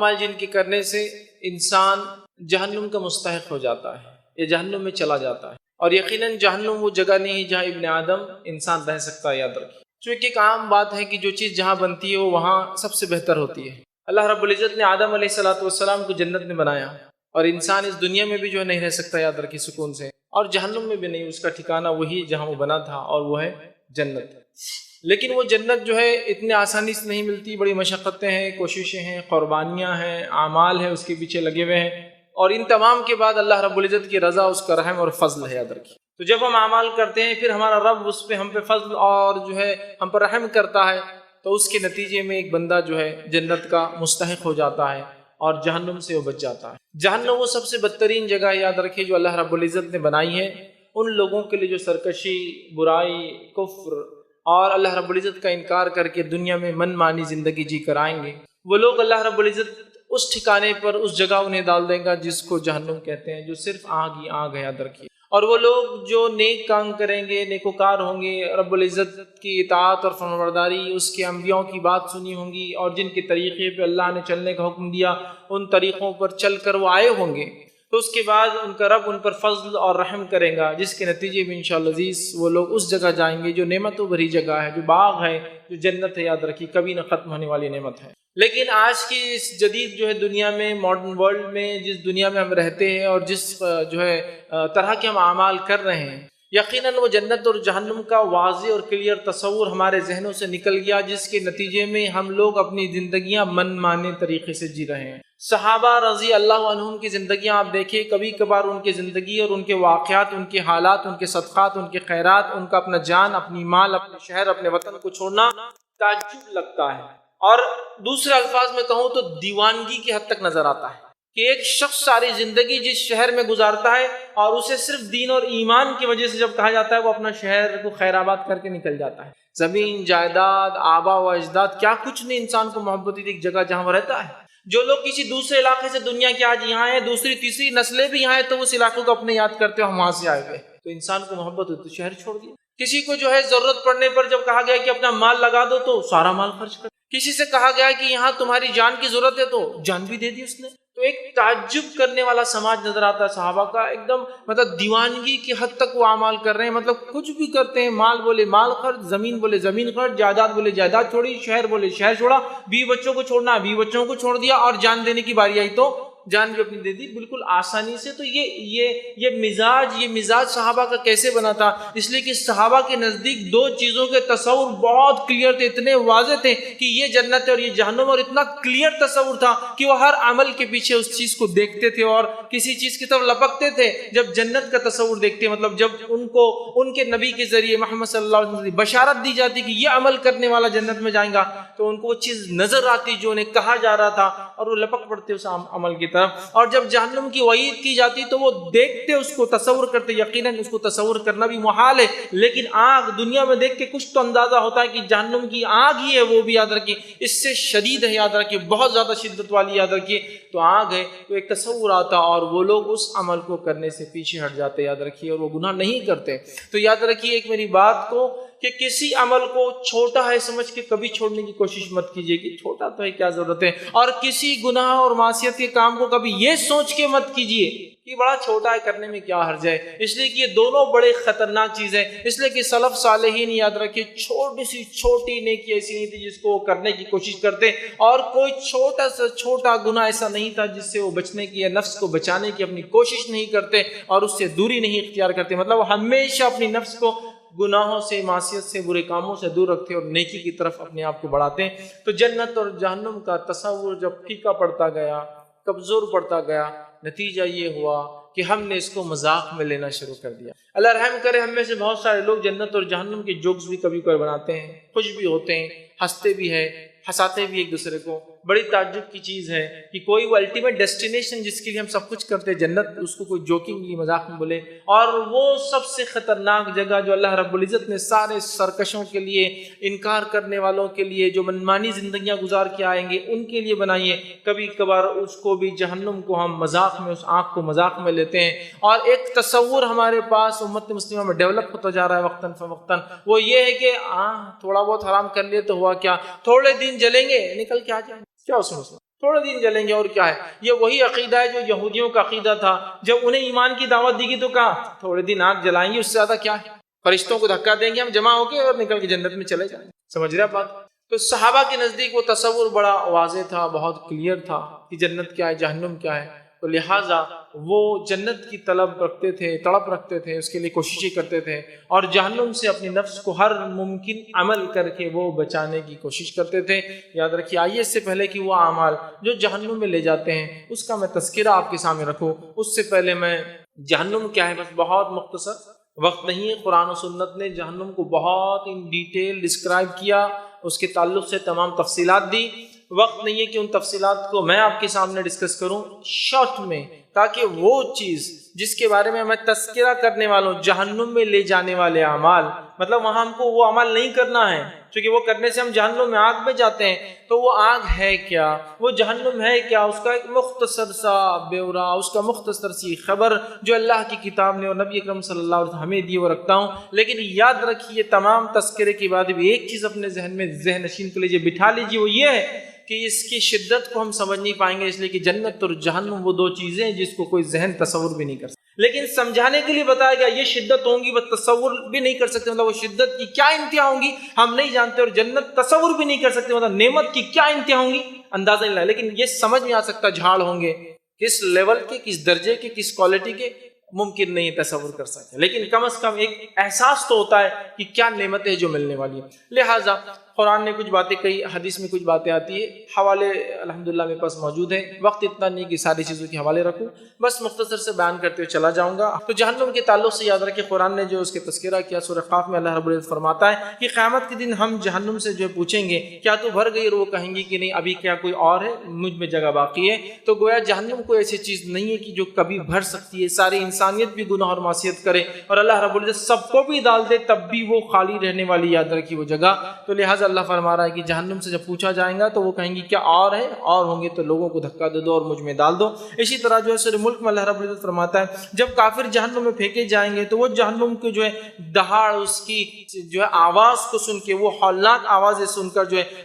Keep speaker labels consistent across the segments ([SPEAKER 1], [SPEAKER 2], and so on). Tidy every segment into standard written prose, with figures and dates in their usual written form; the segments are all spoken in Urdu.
[SPEAKER 1] اعمال جن کے کرنے سے انسان جہنم کا مستحق ہو جاتا ہے یا جہنم میں چلا جاتا ہے، اور یقیناً جہنم وہ جگہ نہیں جہاں ابن آدم انسان رہ سکتا ہے، یاد رکھیے۔ چونکہ ایک عام بات ہے کہ جو چیز جہاں بنتی ہے وہ وہاں سب سے بہتر ہوتی ہے۔ اللہ رب العزت نے آدم علیہ السلام کو جنت میں بنایا، اور انسان اس دنیا میں بھی جو ہے نہیں رہ سکتا، یاد رکھیے، سکون سے، اور جہنم میں بھی نہیں۔ اس کا ٹھکانہ وہی جہاں وہ بنا تھا، اور وہ ہے جنت۔ لیکن وہ جنت جو ہے اتنے آسانی سے نہیں ملتی، بڑی مشقتیں ہیں، کوششیں ہیں، قربانیاں ہیں، اعمال ہیں، اس کے پیچھے لگے ہوئے ہیں، اور ان تمام کے بعد اللہ رب العزت کی رضا، اس کا رحم اور فضل ہے، یاد رکھیے۔ تو جب ہم اعمال کرتے ہیں، پھر ہمارا رب اس پہ ہم پہ فضل اور جو ہے ہم پر رحم کرتا ہے، تو اس کے نتیجے میں ایک بندہ جو ہے جنت کا مستحق ہو جاتا ہے، اور جہنم سے وہ بچ جاتا ہے۔ جہنم وہ سب سے بدترین جگہ ہے، یاد رکھیے، جو اللہ رب العزت نے بنائی ہے ان لوگوں کے لیے جو سرکشی، برائی، کفر اور اللہ رب العزت کا انکار کر کے دنیا میں من مانی زندگی جی کر آئیں گے۔ وہ لوگ اللہ رب العزت اس ٹھکانے پر، اس جگہ انہیں ڈال دیں گا جس کو جہنم کہتے ہیں، جو صرف آگ ہی آگ ہے، یاد رکھیے۔ اور وہ لوگ جو نیک کام کریں گے، نیکوکار ہوں گے، رب العزت کی اطاعت اور فرمانبرداری، اس کے انبیاء کی بات سنی ہوں گی، اور جن کے طریقے پہ اللہ نے چلنے کا حکم دیا ان طریقوں پر چل کر وہ آئے ہوں گے، تو اس کے بعد ان کا رب ان پر فضل اور رحم کرے گا، جس کے نتیجے میں انشاءاللہ عزیز وہ لوگ اس جگہ جائیں گے جو نعمتوں بھری جگہ ہے، جو باغ ہے، جو جنت ہے، یاد رکھیے، کبھی نہ ختم ہونے والی نعمت ہے۔ لیکن آج کی اس جدید جو ہے دنیا میں، ماڈرن ورلڈ میں، جس دنیا میں ہم رہتے ہیں اور جس جو ہے طرح کے ہم اعمال کر رہے ہیں، یقیناً وہ جنت اور جہنم کا واضح اور کلیئر تصور ہمارے ذہنوں سے نکل گیا، جس کے نتیجے میں ہم لوگ اپنی زندگیاں من مانے طریقے سے جی رہے ہیں۔ صحابہ رضی اللہ عنہم کی زندگیاں آپ دیکھیں، کبھی کبھار ان کی زندگی اور ان کے واقعات، ان کے حالات، ان کے صدقات، ان کے خیرات، ان کا اپنا جان، اپنی مال، اپنے شہر، اپنے وطن کو چھوڑنا تعجب لگتا ہے، اور دوسرے الفاظ میں کہوں تو دیوانگی کی حد تک نظر آتا ہے کہ ایک شخص ساری زندگی جس شہر میں گزارتا ہے، اور اسے صرف دین اور ایمان کی وجہ سے جب کہا جاتا ہے وہ اپنا شہر کو خیر آباد کر کے نکل جاتا ہے۔ زمین، جائیداد، آبا و اجداد، کیا کچھ نہیں انسان کو محبت دی ایک جگہ جہاں وہ رہتا ہے۔ جو لوگ کسی دوسرے علاقے سے دنیا کے آج یہاں ہیں، دوسری تیسری نسلیں بھی یہاں ہیں، تو اس علاقے کو اپنے یاد کرتے ہو ہم وہاں سے آئے ہوئے، تو انسان کو محبت ہوتی تو شہر چھوڑ دیا۔ کسی کو جو ہے ضرورت پڑنے پر جب کہا گیا کہ اپنا مال لگا دو تو سارا مال خرچ کر، کسی سے کہا گیا کہ یہاں تمہاری جان کی ضرورت ہے تو جان بھی دے دی اس نے۔ تو ایک تعجب کرنے والا سماج نظر آتا ہے صحابہ کا، ایک دم مطلب دیوانگی کی حد تک وہ اعمال کر رہے ہیں، مطلب کچھ بھی کرتے ہیں، مال بولے مال خرچ، زمین بولے زمین خرچ، جائیداد بولے جائیداد چھوڑی، شہر بولے شہر چھوڑا، بیوی بچوں کو چھوڑنا بیوی بچوں کو چھوڑ دیا، اور جان دینے کی باری آئی تو جان بھی اپنی دے دی بالکل آسانی سے۔ تو یہ مزاج صحابہ کا کیسے بنا تھا؟ اس لیے کہ صحابہ کے نزدیک دو چیزوں کے تصور بہت کلیئر تھے، اتنے واضح تھے کہ یہ جنت ہے اور یہ جہنم، اور اتنا کلیئر تصور تھا کہ وہ ہر عمل کے پیچھے اس چیز کو دیکھتے تھے اور کسی چیز کی طرف لپکتے تھے جب جنت کا تصور دیکھتے، مطلب جب ان کو ان کے نبی کے ذریعے محمد صلی اللہ علیہ وسلم بشارت دی جاتی کہ یہ عمل کرنے والا جنت میں جائیں گا، تو ان کو وہ چیز نظر آتی جو انہیں کہا جا رہا تھا، اور وہ لپک پڑتے اس عمل کی طرف۔ اور جب جہنم کی وعید کی جاتی تو وہ دیکھتے، اس کو تصور کرتے۔ یقیناً اس کو تصور کرنا بھی محال ہے، لیکن آگ دنیا میں دیکھ کے کچھ تو اندازہ ہوتا ہے کہ جہنم کی آگ ہی ہے، وہ بھی یاد رکھیے اس سے شدید ہے، یاد رکھیے بہت زیادہ شدت والی، یاد رکھیے تو آگ ہے، تو ایک تصور آتا، اور وہ لوگ اس عمل کو کرنے سے پیچھے ہٹ جاتے، یاد رکھیے، اور وہ گناہ نہیں کرتے۔ تو یاد رکھیے ایک میری بات کو کہ کسی عمل کو چھوٹا ہے سمجھ کے کبھی چھوڑنے کی کوشش مت کیجیے کہ چھوٹا تو ہے کیا ضرورت ہے، اور کسی گناہ اور معصیت کے کام کو کبھی یہ سوچ کے مت کیجیے کہ بڑا چھوٹا ہے، کرنے میں کیا حرج ہے، اس لیے کہ یہ دونوں بڑے خطرناک چیز ہیں۔ اس لیے کہ سلف صالحین، یاد رکھیے، چھوٹی سی چھوٹی نیکی ایسی نہیں تھی جس کو وہ کرنے کی کوشش کرتے، اور کوئی چھوٹا سا چھوٹا گناہ ایسا نہیں تھا جس سے وہ بچنے کی یا نفس کو بچانے کی اپنی کوشش نہیں کرتے اور اس سے دوری نہیں اختیار کرتے، مطلب وہ ہمیشہ اپنی نفس کو گناہوں سے، معصیت سے، برے کاموں سے دور رکھتے اور نیکی کی طرف اپنے آپ کو بڑھاتے ہیں۔ تو جنت اور جہنم کا تصور جب پھیکا پڑتا گیا، کمزور پڑتا گیا، نتیجہ یہ ہوا کہ ہم نے اس کو مذاق میں لینا شروع کر دیا۔ اللہ رحم کرے، ہم میں سے بہت سارے لوگ جنت اور جہنم کے جوکس بھی کبھی کبھی بناتے ہیں، خوش بھی ہوتے ہیں، ہنستے بھی ہیں، ہنساتے بھی ایک دوسرے کو۔ بڑی تعجب کی چیز ہے کہ کوئی وہ الٹیمیٹ ڈیسٹینیشن جس کے لیے ہم سب کچھ کرتے ہیں، جنت، اس کو کوئی جوکنگلی مذاق میں بولے، اور وہ سب سے خطرناک جگہ جو اللہ رب العزت نے سارے سرکشوں کے لیے، انکار کرنے والوں کے لیے، جو منمانی زندگیاں گزار کے آئیں گے ان کے لیے بنائی ہے، کبھی کبھار اس کو بھی، جہنم کو ہم مذاق میں، اس آنکھ کو مذاق میں لیتے ہیں، اور ایک تصور ہمارے پاس امت مسلمہ میں ڈیولپ ہوتا جا رہا ہے وقتاً فوقتاً، وہ یہ ہے کہ تھوڑا بہت حرام کر لیے تو ہوا کیا، تھوڑے دن جلیں گے نکل کے آ جائیں گے، کیا اس میں مسئلہ؟ تھوڑے دن جلیں گے اور کیا ہے. یہ وہی عقیدہ ہے جو یہودیوں کا عقیدہ تھا. جب انہیں ایمان کی دعوت دی گئی تو کہا تھوڑے دن آگ جلائیں گے، اس سے زیادہ کیا ہے، فرشتوں کو دھکا دیں گے ہم جمع ہو کے اور نکل کے جنت میں چلے جائیں گے. سمجھ رہے بات؟ تو صحابہ کے نزدیک وہ تصور بڑا واضح تھا، بہت کلیئر تھا کہ جنت کیا ہے، جہنم کیا ہے. تو لہٰذا وہ جنت کی طلب رکھتے تھے، تڑپ رکھتے تھے، اس کے لیے کوششیں کرتے تھے، اور جہنم سے اپنی نفس کو ہر ممکن عمل کر کے وہ بچانے کی کوشش کرتے تھے. یاد رکھیے، آئیے اس سے پہلے کہ وہ اعمال جو جہنم میں لے جاتے ہیں اس کا میں تذکرہ آپ کے سامنے رکھوں، اس سے پہلے میں جہنم کیا ہے بس بہت مختصر، وقت نہیں، قرآن و سنت نے جہنم کو بہت ان ڈیٹیل ڈسکرائب کیا، اس کے تعلق سے تمام تفصیلات دی. وقت نہیں ہے کہ ان تفصیلات کو میں آپ کے سامنے ڈسکس کروں شارٹ میں، تاکہ وہ چیز جس کے بارے میں تذکرہ کرنے والوں، جہنم میں لے جانے والے اعمال، مطلب وہاں ہم کو وہ عمل نہیں کرنا ہے، کیونکہ وہ کرنے سے ہم جہنم میں آگ میں جاتے ہیں. تو وہ آگ ہے کیا، وہ جہنم ہے کیا، اس کا ایک مختصر سا بیورا، اس کا مختصر سی خبر جو اللہ کی کتاب نے اور نبی اکرم صلی اللہ علیہ وسلم ہمیں دی وہ رکھتا ہوں. لیکن یاد رکھیے تمام تذکرے کے بعد بھی ایک چیز اپنے ذہن میں ذہن نشین کر لیجیے، بٹھا لیجیے، وہ یہ ہے کہ اس کی شدت کو ہم سمجھ نہیں پائیں گے، اس لیے کہ جنت اور جہنم وہ دو چیزیں ہیں جس کو کوئی ذہن تصور بھی نہیں کر سکتا. لیکن سمجھانے کے لیے بتایا گیا یہ شدت ہوں گی، وہ تصور بھی نہیں کر سکتے، مطلب وہ شدت کی کیا انتہا ہوں گی ہم نہیں جانتے، اور جنت تصور بھی نہیں کر سکتے، مطلب نعمت کی کیا انتہا ہوں گی اندازہ نہیں. لیکن یہ سمجھ میں آ سکتا جھاڑ ہوں گے کس لیول کے، کس درجے کے، کس کوالٹی کے، ممکن نہیں تصور کر سکتے، لیکن کم از کم ایک احساس تو ہوتا ہے کہ کیا نعمتیں جو ملنے والی ہیں. لہٰذا قرآن نے کچھ باتیں کہی، حدیث میں کچھ باتیں آتی ہے، حوالے الحمدللہ میرے پاس موجود ہیں. وقت اتنا نہیں کہ ساری چیزوں کے حوالے رکھوں، بس مختصر سے بیان کرتے ہوئے چلا جاؤں گا. تو جہنم کے تعلق سے یاد رکھیں قرآن نے جو اس کے تذکرہ کیا، سورہ قاف میں اللہ رب العزت فرماتا ہے کہ قیامت کے دن ہم جہنم سے جو پوچھیں گے کیا تو بھر گئی، اور وہ کہیں گی کہ نہیں، ابھی کیا کوئی اور ہے، مجھ میں جگہ باقی ہے. تو گویا جہنم کوئی ایسی چیز نہیں ہے کہ جو کبھی بھر سکتی ہے. ساری انسانیت بھی گناہ اور معصیت کرے اور اللہ رب العزت سب کو بھی ڈال دے، تب بھی وہ خالی رہنے والی یاد رکھی وہ جگہ. تو لہٰذا اللہ فرما رہا ہے کہ جہنم سے جب پوچھا جائے گا تو وہ کہیں گی کیا اور ہے، اور ہوں گے تو لوگوں کو دھکا دے دو اور مجھ میں ڈال دو. اسی طرح جو ہے سورہ ملک میں اللہ رب العزت فرماتا ہے جب کافر جہنم میں پھینکے جائیں گے تو وہ جہنم کو جو ہے دہاڑ، اس کی جو ہے آواز کو سن کے، وہ ہولناک آوازیں سن کر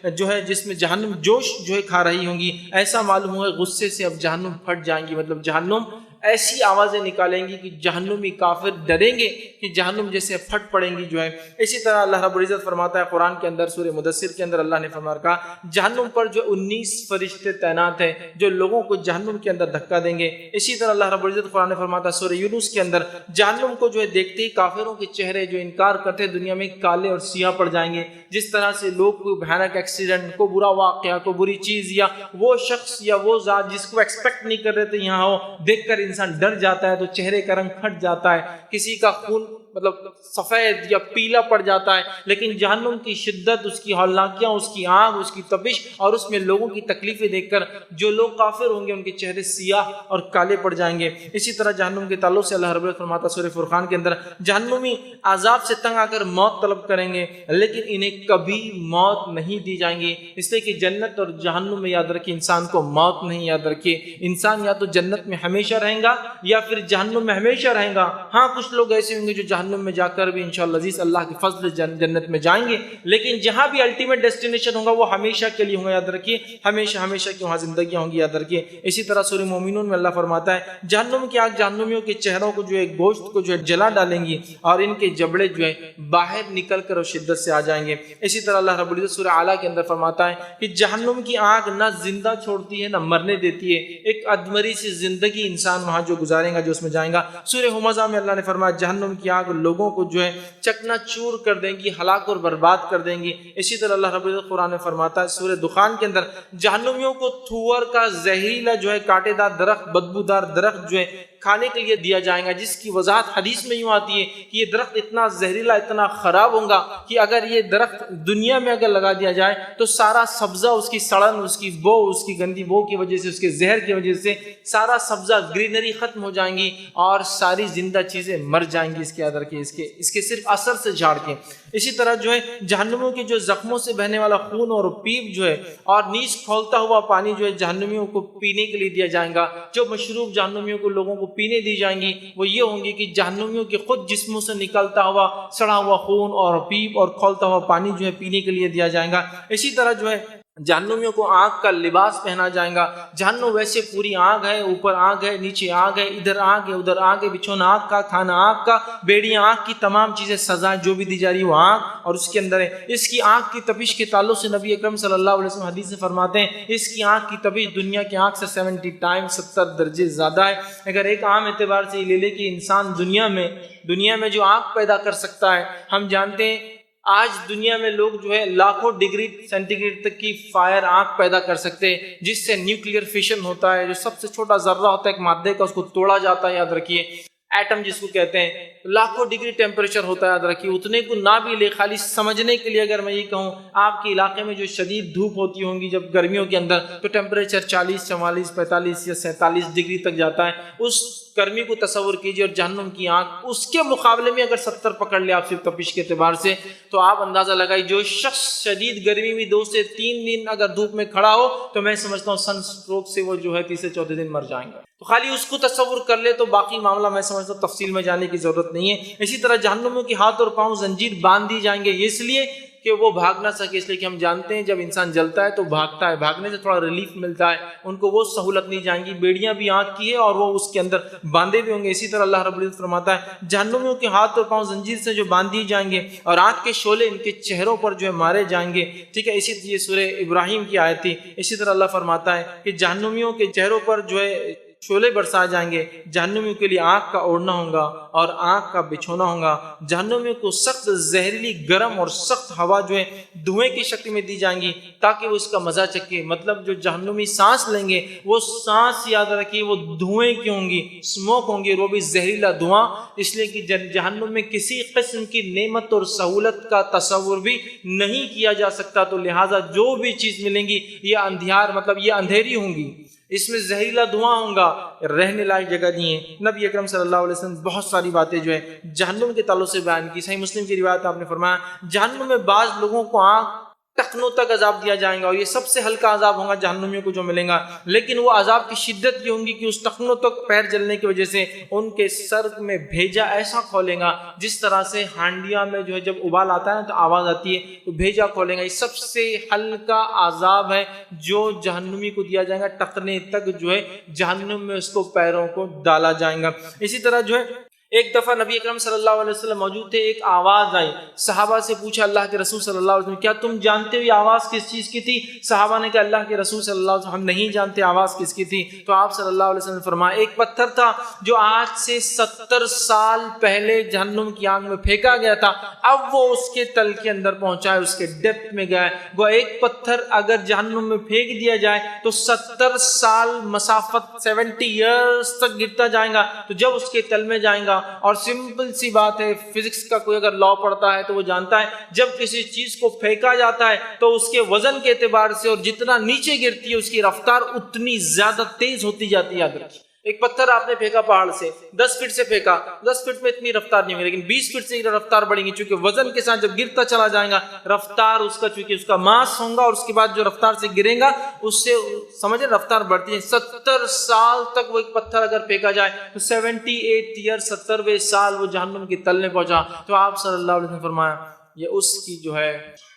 [SPEAKER 1] جو ہے جس میں جہنم جوش جو ہے کھا رہی ہوں گی، ایسا معلوم ہوا غصے سے اب جہنم پھٹ جائیں گی. مطلب جہنم ایسی آوازیں نکالیں گی کہ جہنمی کافر ڈریں گے کہ جہنم جیسے پھٹ پڑیں گی جو ہے. اسی طرح اللہ رب العزت فرماتا ہے قرآن کے اندر سورہ مدثر کے اندر اللہ نے فرمایا کہا جہنم پر جو 19 فرشتے تعینات ہیں جو لوگوں کو جہنم کے اندر دھکا دیں گے. اسی طرح اللہ رب العزت قرآن نے فرماتا ہے سورہ یونس کے اندر جہنم کو جو ہے دیکھتے ہی کافروں کے چہرے جو انکار کرتے دنیا میں کالے اور سیاہ پڑ جائیں گے. جس طرح سے لوگ کو بھیانک ایکسیڈنٹ کو، برا واقعہ کو، بری چیز یا وہ شخص یا وہ ذات جس کو ایکسپیکٹ نہیں کر رہے تھے یہاں ہو، دیکھ کر انسان ڈر جاتا ہے تو چہرے کا رنگ پھٹ جاتا ہے، کسی کا خون مطلب سفید یا پیلا پڑ جاتا ہے. لیکن جہنم کی شدت، اس کی ہولناکیاں، اس کی آگ، اس کی تپش اور اس میں لوگوں کی تکلیفیں دیکھ کر جو لوگ کافر ہوں گے ان کے چہرے سیاہ اور کالے پڑ جائیں گے. اسی طرح جہنم کے تعلق سے اللہ رب العزت فرماتا سورہ فرقان کے اندر جہنمی عذاب سے تنگ آ کر موت طلب کریں گے لیکن انہیں کبھی موت نہیں دی جائیں گی، اس لیے کہ جنت اور جہنم میں یاد رکھیے انسان کو موت نہیں. یاد رکھیے انسان یا تو جنت میں ہمیشہ رہیں گا یا پھر جہنم میں ہمیشہ رہیں گا. ہاں کچھ لوگ ایسے ہوں گے جو جہنم میں جا کر بھی انشاءاللہ عزیز اللہ کے فضل جنت میں جائیں گے، لیکن جہاں بھی الٹیمیٹ ڈیسٹینیشن ہوگا وہ ہمیشہ کے لیے ہوگا. یاد رکھیے ہمیشہ ہمیشہ کی وہاں زندگیاں ہوں گی. یاد رکھیے اسی طرح سورہ مومنون میں اللہ فرماتا ہے جہنم کی آگ جہنمیوں کے چہروں کو جو ہے گوشت کو جو ہے جلا ڈالیں گی اور ان کے جبڑے جو ہے باہر نکل کر اور شدت سے آ جائیں گے. اسی طرح اللہ رب العزت سورہ اعلیٰ کے اندر فرماتا ہے کہ جہنم کی آگ نہ زندہ چھوڑتی ہے نہ مرنے دیتی ہے، ایک ادمری سی زندگی انسان وہاں جو گزارے گا، جو اس میں جائیں گا. سورہ ہمزہ میں اللہ نے فرمایا جہنم کی آگ لوگوں کو جو ہے چکنا چور کر دیں گی، ہلاک اور برباد کر دیں گی. اسی طرح اللہ رب العزت قرآن میں فرماتا ہے سورہ دخان کے اندر جہنمیوں کو تھور کا زہریلا جو ہے کانٹے دار درخت، بدبودار درخت جو ہے کھانے کے لیے دیا جائے گا، جس کی وضاحت حدیث میں یوں آتی ہے کہ یہ درخت اتنا زہریلا، اتنا خراب ہوگا کہ اگر یہ درخت دنیا میں اگر لگا دیا جائے تو سارا سبزہ، اس کی سڑن، اس کی بو، اس کی گندی بو کی وجہ سے، اس کے زہر کی وجہ سے سارا سبزہ، گرینری ختم ہو جائیں گی اور ساری زندہ چیزیں مر جائیں گی. اس کے یاد رکھیں اس کے صرف اثر سے جھاڑ کے. اسی طرح جو ہے جہنمیوں کے جو زخموں سے بہنے والا خون اور پیپ جو ہے اور نیز کھولتا ہوا پانی جو ہے جہنمیوں کو پینے کے لیے دیا جائے گا. جو مشروب جہنمیوں کو لوگوں کو پینے دی جائیں گی وہ یہ ہوں گی کہ جہنمیوں کے خود جسموں سے نکلتا ہوا سڑا ہوا خون اور پیپ اور کھولتا ہوا پانی جو ہے پینے کے لیے دیا جائے گا. اسی طرح جو ہے جہنمیوں کو آگ کا لباس پہنا جائے گا. جہنم ویسے پوری آگ ہے، اوپر آگ ہے، نیچے آگ ہے، ادھر آگ ہے، ادھر آگ ہے، بچھونا آگ کا، کھانا آگ کا، بیڑیاں آگ کی، تمام چیزیں سزا جو بھی دی جا رہی ہے وہ آگ اور اس کے اندر ہے. اس کی آگ کی تپش کے تعلق سے نبی اکرم صلی اللہ علیہ وسلم حدیث سے فرماتے ہیں اس کی آگ کی تپش دنیا کی آگ سے 70 ٹائم 70 درجے زیادہ ہے. اگر ایک عام اعتبار سے یہ لے لے کہ انسان دنیا میں جو آگ پیدا کر سکتا ہے، ہم جانتے ہیں آج دنیا میں لوگ جو ہے لاکھوں ڈگری سینٹی گریڈ تک کی فائر آگ پیدا کر سکتے ہیں، جس سے نیوکلیئر فیشن ہوتا ہے، جو سب سے چھوٹا ذرہ ہوتا ہے ایک مادے کا، اس کو توڑا جاتا ہے. یاد رکھیے ایٹم جس کو کہتے ہیں، لاکھوں ڈگری ٹیمپریچر ہوتا ہے. یاد رکھیے اتنے کو نہ بھی لے، خالی سمجھنے کے لیے اگر میں یہ کہوں آپ کے علاقے میں جو شدید دھوپ ہوتی ہوں گی جب گرمیوں کے اندر، تو ٹیمپریچر 40 44 45 یا 47 ڈگری تک جاتا ہے. اس گرمی کو تصور کیجئے اور جہنم کی آگ اس کے مقابلے میں اگر 70 پکڑ لے آپ صرف تپش کے اعتبار سے، تو آپ اندازہ لگائی جو شخص شدید گرمی میں 2 سے 3 دن اگر دھوپ میں کھڑا ہو تو میں سمجھتا ہوں سن اسٹروک سے وہ جو ہے تیسرے چوتھے دن مر جائیں گا. تو خالی اس کو تصور کر لے تو باقی معاملہ میں سمجھتا ہوں تفصیل میں جانے کی ضرورت نہیں ہے. اسی طرح جہنمیوں کے ہاتھ اور پاؤں زنجیر باندھ دی جائیں گے، اس لیے کہ وہ بھاگ نہ سکے، اس لیے کہ ہم جانتے ہیں جب انسان جلتا ہے تو بھاگتا ہے، بھاگنے سے تھوڑا ریلیف ملتا ہے. ان کو وہ سہولت نہیں جائیں گی، بیڑیاں بھی آگ کی ہے اور وہ اس کے اندر باندھے بھی ہوں گے. اسی طرح اللہ رب العزت فرماتا ہے جہنمیوں کے ہاتھ اور پاؤں زنجیر سے جو باندھ دیے جائیں گے اور آگ کے شعلے ان کے چہروں پر جو ہے مارے جائیں گے. ٹھیک ہے، اسی یہ سورہ ابراہیم کی آیت تھی. اسی طرح اللہ فرماتا ہے کہ جہنمیوں کے چہروں پر جو ہے شعلے برسائے جائیں گے، جہنمیوں کے لیے آگ کا اوڑھنا ہوگا اور آگ کا بچھونا ہوگا. جہنمیوں کو سخت زہریلی گرم اور سخت ہوا جو ہے دھوئیں کی شکل میں دی جائیں گی تاکہ وہ اس کا مزہ چکے. مطلب جو جہنمی سانس لیں گے وہ سانس یاد رکھیے وہ دھوئیں کی ہوں گی، اسموک ہوں گی، وہ بھی زہریلا دھواں، اس لیے کہ جہنم میں کسی قسم کی نعمت اور سہولت کا تصور بھی نہیں کیا جا سکتا. تو لہٰذا جو بھی چیز ملیں گی یہ اندھیار مطلب یہ اندھیری ہوں گی، اس میں زہریلا دھواں ہوگا، رہنے لائق جگہ نہیں ہے. نبی اکرم صلی اللہ علیہ وسلم بہت ساری باتیں جو ہے جہنم کے تعلق سے بیان کی. صحیح مسلم کی روایت آپ نے فرمایا جہنم میں بعض لوگوں کو آنکھ ٹخنوں تک عذاب دیا جائے گا اور یہ سب سے ہلکا عذاب ہوگا جہنمیوں کو جو ملے گا، لیکن وہ عذاب کی شدت یہ ہوگی کہ اس ٹخنوں تک پیر جلنے کی وجہ سے ان کے سر میں بھیجا ایسا کھولے گا جس طرح سے ہانڈیا میں جو ہے جب ابال آتا ہے نا تو آواز آتی ہے، تو بھیجا کھولے گا. یہ سب سے ہلکا عذاب ہے جو جہنمی کو دیا جائے گا، ٹخنے تک جو ہے جہنم میں اس کو پیروں کو ڈالا جائے گا. اسی طرح جو ہے ایک دفعہ نبی اکرم صلی اللہ علیہ وسلم موجود تھے، ایک آواز آئی، صحابہ سے پوچھا اللہ کے رسول صلی اللہ علیہ وسلم کیا تم جانتے ہو یہ آواز کس چیز کی تھی؟ صحابہ نے کہا اللہ کے رسول صلی اللہ علیہ وسلم ہم نہیں جانتے آواز کس کی تھی. تو آپ صلی اللہ علیہ وسلم نے فرمایا ایک پتھر تھا جو آج سے 70 سال پہلے جہنم کی آگ میں پھینکا گیا تھا، اب وہ اس کے تل کے اندر پہنچا ہے، اس کے ڈیپتھ میں گیا ہے. وہ ایک پتھر اگر جہنم میں پھینک دیا جائے تو 70 سال مسافت 70 ایئرز تک گرتا جائے گا. تو جب اس کے تل میں جائیں گا، اور سمپل سی بات ہے فزکس کا کوئی اگر لا پڑھتا ہے تو وہ جانتا ہے جب کسی چیز کو پھینکا جاتا ہے تو اس کے وزن کے اعتبار سے اور جتنا نیچے گرتی ہے اس کی رفتار اتنی زیادہ تیز ہوتی جاتی ہے. ایک پتھر آپ نے پھینکا پہاڑ سے 10 فٹ سے پھینکا، 10 فٹ میں اتنی رفتار نہیں ہوگی، لیکن 20 فٹ سے رفتار بڑھے گی چونکہ وزن کے ساتھ جب گرتا چلا جائے گا رفتار اس کا چونکہ اس کا ماس ہوگا اور اس کے بعد جو رفتار سے گرے گا اس سے سمجھے رفتار بڑھتی ہے. 70 سال تک وہ ایک پتھر اگر پھینکا جائے تو 78 ایئر 70ویں سال وہ جہنم کے تل میں پہنچا. تو آپ صلی اللہ علیہ وسلم نے فرمایا یہ اس کی جو ہے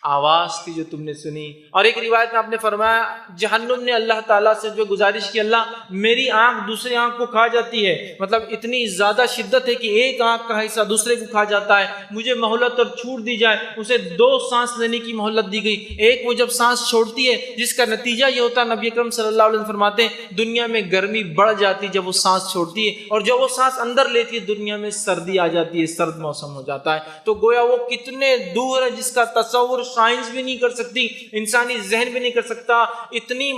[SPEAKER 1] آواز تھی جو تم نے سنی. اور ایک روایت میں آپ نے فرمایا جہنم نے اللہ تعالیٰ سے جو گزارش کی اللہ میری آنکھ دوسری آنکھ کو کھا جاتی ہے، مطلب اتنی زیادہ شدت ہے کہ ایک آنکھ کا حصہ دوسرے کو کھا جاتا ہے، مجھے مہلت اور چھوٹ دی جائے. اسے 2 سانس لینے کی مہلت دی گئی، ایک وہ جب سانس چھوڑتی ہے جس کا نتیجہ یہ ہوتا ہے نبی اکرم صلی اللہ علیہ وسلم فرماتے ہیں دنیا میں گرمی بڑھ جاتی جب وہ سانس چھوڑتی ہے، اور جب وہ سانس اندر لیتی ہے دنیا میں سردی آ جاتی ہے، سرد موسم ہو جاتا ہے. تو گویا وہ کتنے دور ہے جس کا تصور سائنس بھی نہیں کر سکتی، انسانی ذہن بھی نہیں کر سکتا. اتنی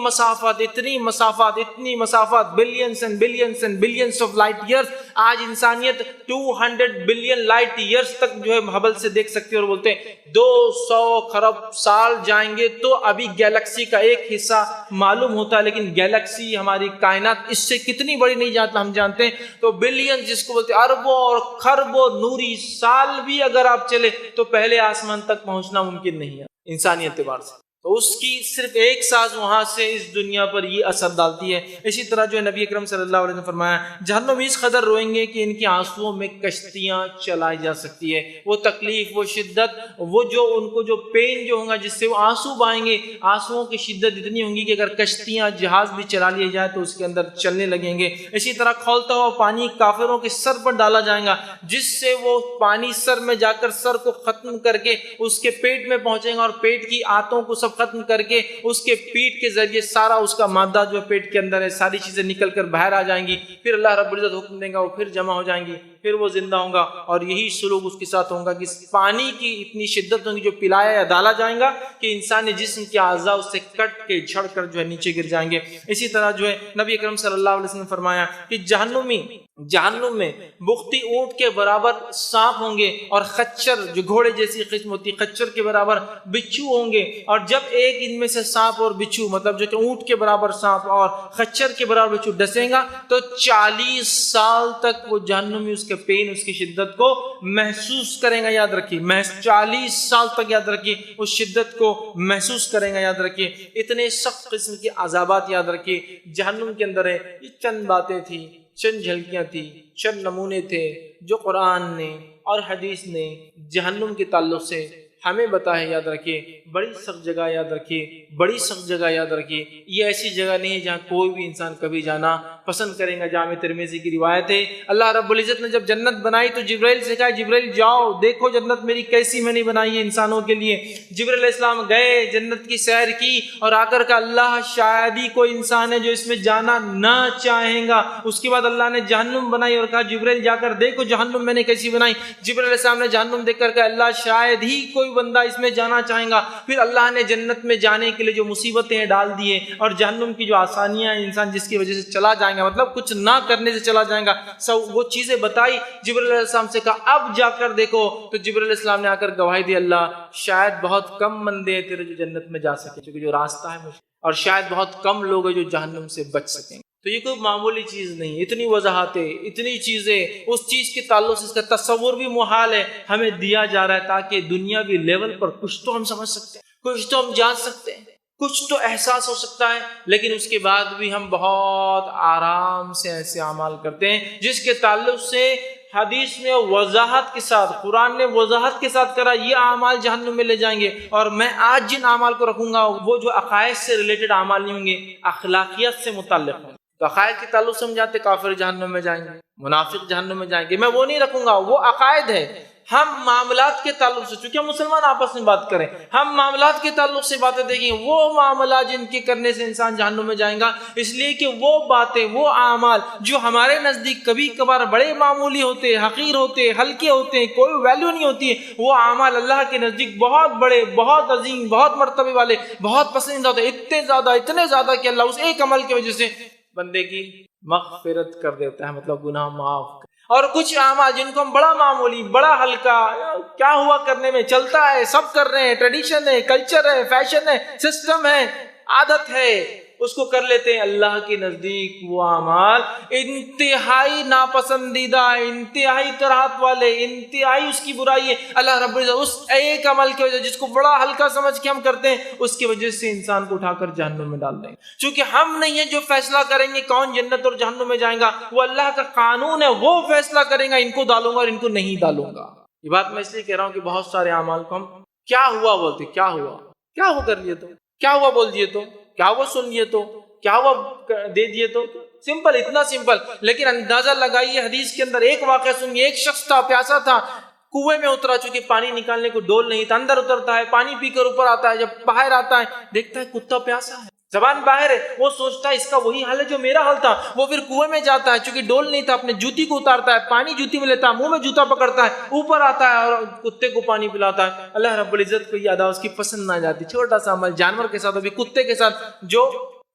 [SPEAKER 1] مسافات billions and billions and billions of light years. آج انسانیت 200 بلین لائٹ ایئرز تک جو ہے ہبل سے دیکھ سکتی ہے، اور بولتے ہیں 200 خرب سال جائیں گے تو ابھی گیلیکسی کا ایک حصہ معلوم ہوتا ہے، لیکن گیلیکسی ہماری کائنات اس سے کتنی بڑی نہیں جاتا ہم جانتے ہیں. تو بلین جس کو بولتے ہیں اربوں اور خربوں نوری سال بھی اگر آپ چلے تو پہلے آسمان تک پہنچنا ممکن نہیں ہے انسانی اعتبار سے. تو اس کی صرف ایک سانس وہاں سے اس دنیا پر یہ اثر ڈالتی ہے۔ اسی طرح جو ہے نبی اکرم صلی اللہ علیہ وسلم نے فرمایا جہنم اس قدر روئیں گے کہ ان کی آنسوؤں میں کشتیاں چلائی جا سکتی ہے۔ وہ تکلیف، وہ شدت، وہ جو ان کو جو پین جو ہوگا جس سے وہ آنسو بہائیں گے، آنسوؤں کی شدت اتنی ہوں گی کہ اگر کشتیاں جہاز بھی چلا لیے جائے تو اس کے اندر چلنے لگیں گے۔ اسی طرح کھولتا ہوا پانی کافروں کے سر پر ڈالا جائے گا، جس سے وہ پانی سر میں جا کر سر کو ختم کر کے اس کے پیٹ میں پہنچے گا، اور پیٹ کی آنتوں کو سب ختم کر کے اس کے پیٹ کے ذریعے سارا اس کا مادہ جو پیٹ کے اندر ہے ساری چیزیں نکل کر باہر آ جائیں گی۔ پھر اللہ رب العزت حکم دیں گا، وہ پھر جمع ہو جائیں گی، پھر وہ زندہ ہوں گا، اور یہی سلوک اس کے ساتھ ہوگا کہ پانی کی اتنی شدت ہوگی جو پلایا یا ڈالا جائے گا کہ انسانی جسم کے اعضاء اس سے کٹ کے جھڑ کر جو ہے نیچے گر جائیں گے۔ اسی طرح جو ہے نبی اکرم صلی اللہ علیہ وسلم نے فرمایا کہ جہنم میں بختی اونٹ کے برابر سانپ ہوں گے، اور خچر جو گھوڑے جیسی قسم ہوتی ہے خچر کے برابر بچھو ہوں گے، اور جب ایک ان میں سے سانپ اور بچھو مطلب جو کہ اونٹ کے برابر سانپ اور خچر کے برابر بچھو ڈسیں گا تو 40 سال تک وہ جہنم میں اس کے پین، اس کی شدت کو محسوس کریں گا۔ یاد رکھیے 40 سال تک یاد رکھیے اس شدت کو محسوس کریں گا۔ یاد رکھیے اتنے سخت قسم کے عذابات یاد رکھیے جہنم کے اندر ہے۔ یہ چند باتیں تھیں، چند جھلکیاں تھی، چند نمونے تھے جو قرآن نے اور حدیث نے جہنم کے تعلق سے ہمیں بتائے۔ یاد رکھیے بڑی سخت جگہ، یاد رکھیے بڑی سخت جگہ، یاد رکھیے یہ ایسی جگہ نہیں ہے جہاں کوئی بھی انسان کبھی جانا پسند کرے گا۔ جامع ترمذی کی روایت ہے اللہ رب العزت نے جب جنت بنائی تو جبرائیل سے کہا جبرائیل جاؤ دیکھو جنت میری کیسی میں نے بنائی ہے انسانوں کے لیے۔ جبرائیل علیہ السلام گئے، جنت کی سیر کی، اور آ کر کہا اللہ شاید ہی کوئی انسان ہے جو اس میں جانا نہ چاہیں گا۔ اس کے بعد اللہ نے جہنم بنائی اور کہا جبرائیل جا کر دیکھو جہنم میں نے کیسی بنائی۔ جبرائیل علیہ السلام نے جہنم دیکھ کر کہا اللہ شاید ہی کوئی بندہ اس میں جانا چاہیں گا۔ پھر اللہ نے جنت میں جانے کے لیے جو مصیبتیں ڈال دیے اور جہنم کی جو آسانیاں انسان جس کی وجہ سے چلا جائیں گا، مطلب کچھ نہ کرنے سے چلا جائیں گا، سب وہ چیزیں بتائی۔ جبرائیل علیہ السلام سے کہا اب جا کر دیکھو، تو جبرائیل علیہ السلام نے آ کر گواہی دی اللہ شاید بہت کم بندے ہیں تیرے جو جنت میں جا سکے، کیونکہ جو راستہ ہے مشکل، اور شاید بہت کم لوگ ہیں جو جہنم سے بچ سکیں۔ تو یہ کوئی معمولی چیز نہیں، اتنی وضاحتیں، اتنی چیزیں، اس چیز کے تعلق سے اس کا تصور بھی محال ہے، ہمیں دیا جا رہا ہے تاکہ دنیاوی لیول پر کچھ تو ہم سمجھ سکتے ہیں، کچھ تو ہم جان سکتے ہیں، کچھ تو احساس ہو سکتا ہے، لیکن اس کے بعد بھی ہم بہت آرام سے ایسے اعمال کرتے ہیں جس کے تعلق سے حدیث نے وضاحت کے ساتھ، قرآن نے وضاحت کے ساتھ کرا یہ اعمال جہنم میں لے جائیں گے، اور میں آج جن اعمال کو رکھوں گا وہ جو عقائد سے ریلیٹڈ اعمال نہیں ہوں گے، اخلاقیات سے متعلق ہوں گے۔ تو عقائد کے تعلق سے ہم جاتے کافر جہنم میں جائیں گے، منافق جہنم میں جائیں گے، میں وہ نہیں رکھوں گا، وہ عقائد ہے۔ ہم معاملات کے تعلق سے، چونکہ ہم مسلمان آپس میں بات کریں، ہم معاملات کے تعلق سے باتیں دیکھیں، وہ معاملات جن کے کرنے سے انسان جہنم میں جائیں گا، اس لیے کہ وہ باتیں، وہ اعمال جو ہمارے نزدیک کبھی کبھار بڑے معمولی ہوتے، حقیر ہوتے، ہلکے ہوتے ہیں، کوئی ویلیو نہیں ہوتی ہے، وہ اعمال اللہ کے نزدیک بہت بڑے، بہت عظیم، بہت مرتبے والے، بہت پسندیدہ ہوتے ہیں، اتنے زیادہ کہ اللہ اس ایک عمل کی وجہ سے بندے کی مغفرت کر دیتا ہے، مطلب گناہ معاف۔ اور کچھ اعمال جن کو ہم بڑا معمولی، بڑا ہلکا، کیا ہوا کرنے میں، چلتا ہے، سب کر رہے ہیں، ٹریڈیشن ہے، کلچر ہے، فیشن ہے، سسٹم ہے، عادت ہے، اس کو کر لیتے ہیں، اللہ کے نزدیک وہ اعمال انتہائی ناپسندیدہ، انتہائی کراہت والے، انتہائی اس کی برائی ہے۔ اللہ رب العزت اس ایک عمل کی وجہ جس کو بڑا ہلکا سمجھ کے ہم کرتے ہیں، اس کی وجہ سے انسان کو اٹھا کر جہنم میں ڈال دیں گے۔ چونکہ ہم نہیں ہیں جو فیصلہ کریں گے کون جنت اور جہنم میں جائیں گا، وہ اللہ کا قانون ہے، وہ فیصلہ کریں گا ان کو ڈالوں گا اور ان کو نہیں ڈالوں گا۔ یہ بات میں اس لیے کہہ رہا ہوں کہ بہت سارے اعمال کو ہم کیا ہوا بولتے، کیا ہوا کر لیے، تو کیا ہوا بول دیے، تو کیا ہوا سن لیے، تو کیا ہوا دے دیے، تو سمپل، اتنا سمپل۔ لیکن اندازہ لگائیے حدیث کے اندر ایک واقعہ سنیے، ایک شخص تھا، پیاسا تھا، کنویں میں اترا، چونکہ پانی نکالنے کو ڈول نہیں تھا، اندر اترتا ہے، پانی پی کر اوپر آتا ہے، جب باہر آتا ہے دیکھتا ہے کتا پیاسا ہے، زبان باہر ہے، وہ سوچتا ہے اس کا وہی حال ہے جو میرا حال تھا۔ وہ پھر کنویں میں جاتا ہے، چونکہ ڈول نہیں تھا، اپنے جوتی کو اتارتا ہے، پانی جوتی میں لیتا ہے، منہ میں جوتا پکڑتا ہے، اوپر آتا ہے اور کتے کو پانی پلاتا ہے۔ اللہ رب العزت کو یہ ادا اس کی پسند نہ جاتی، چھوٹا سا عمل جانور کے ساتھ، ابھی کتے کے ساتھ جو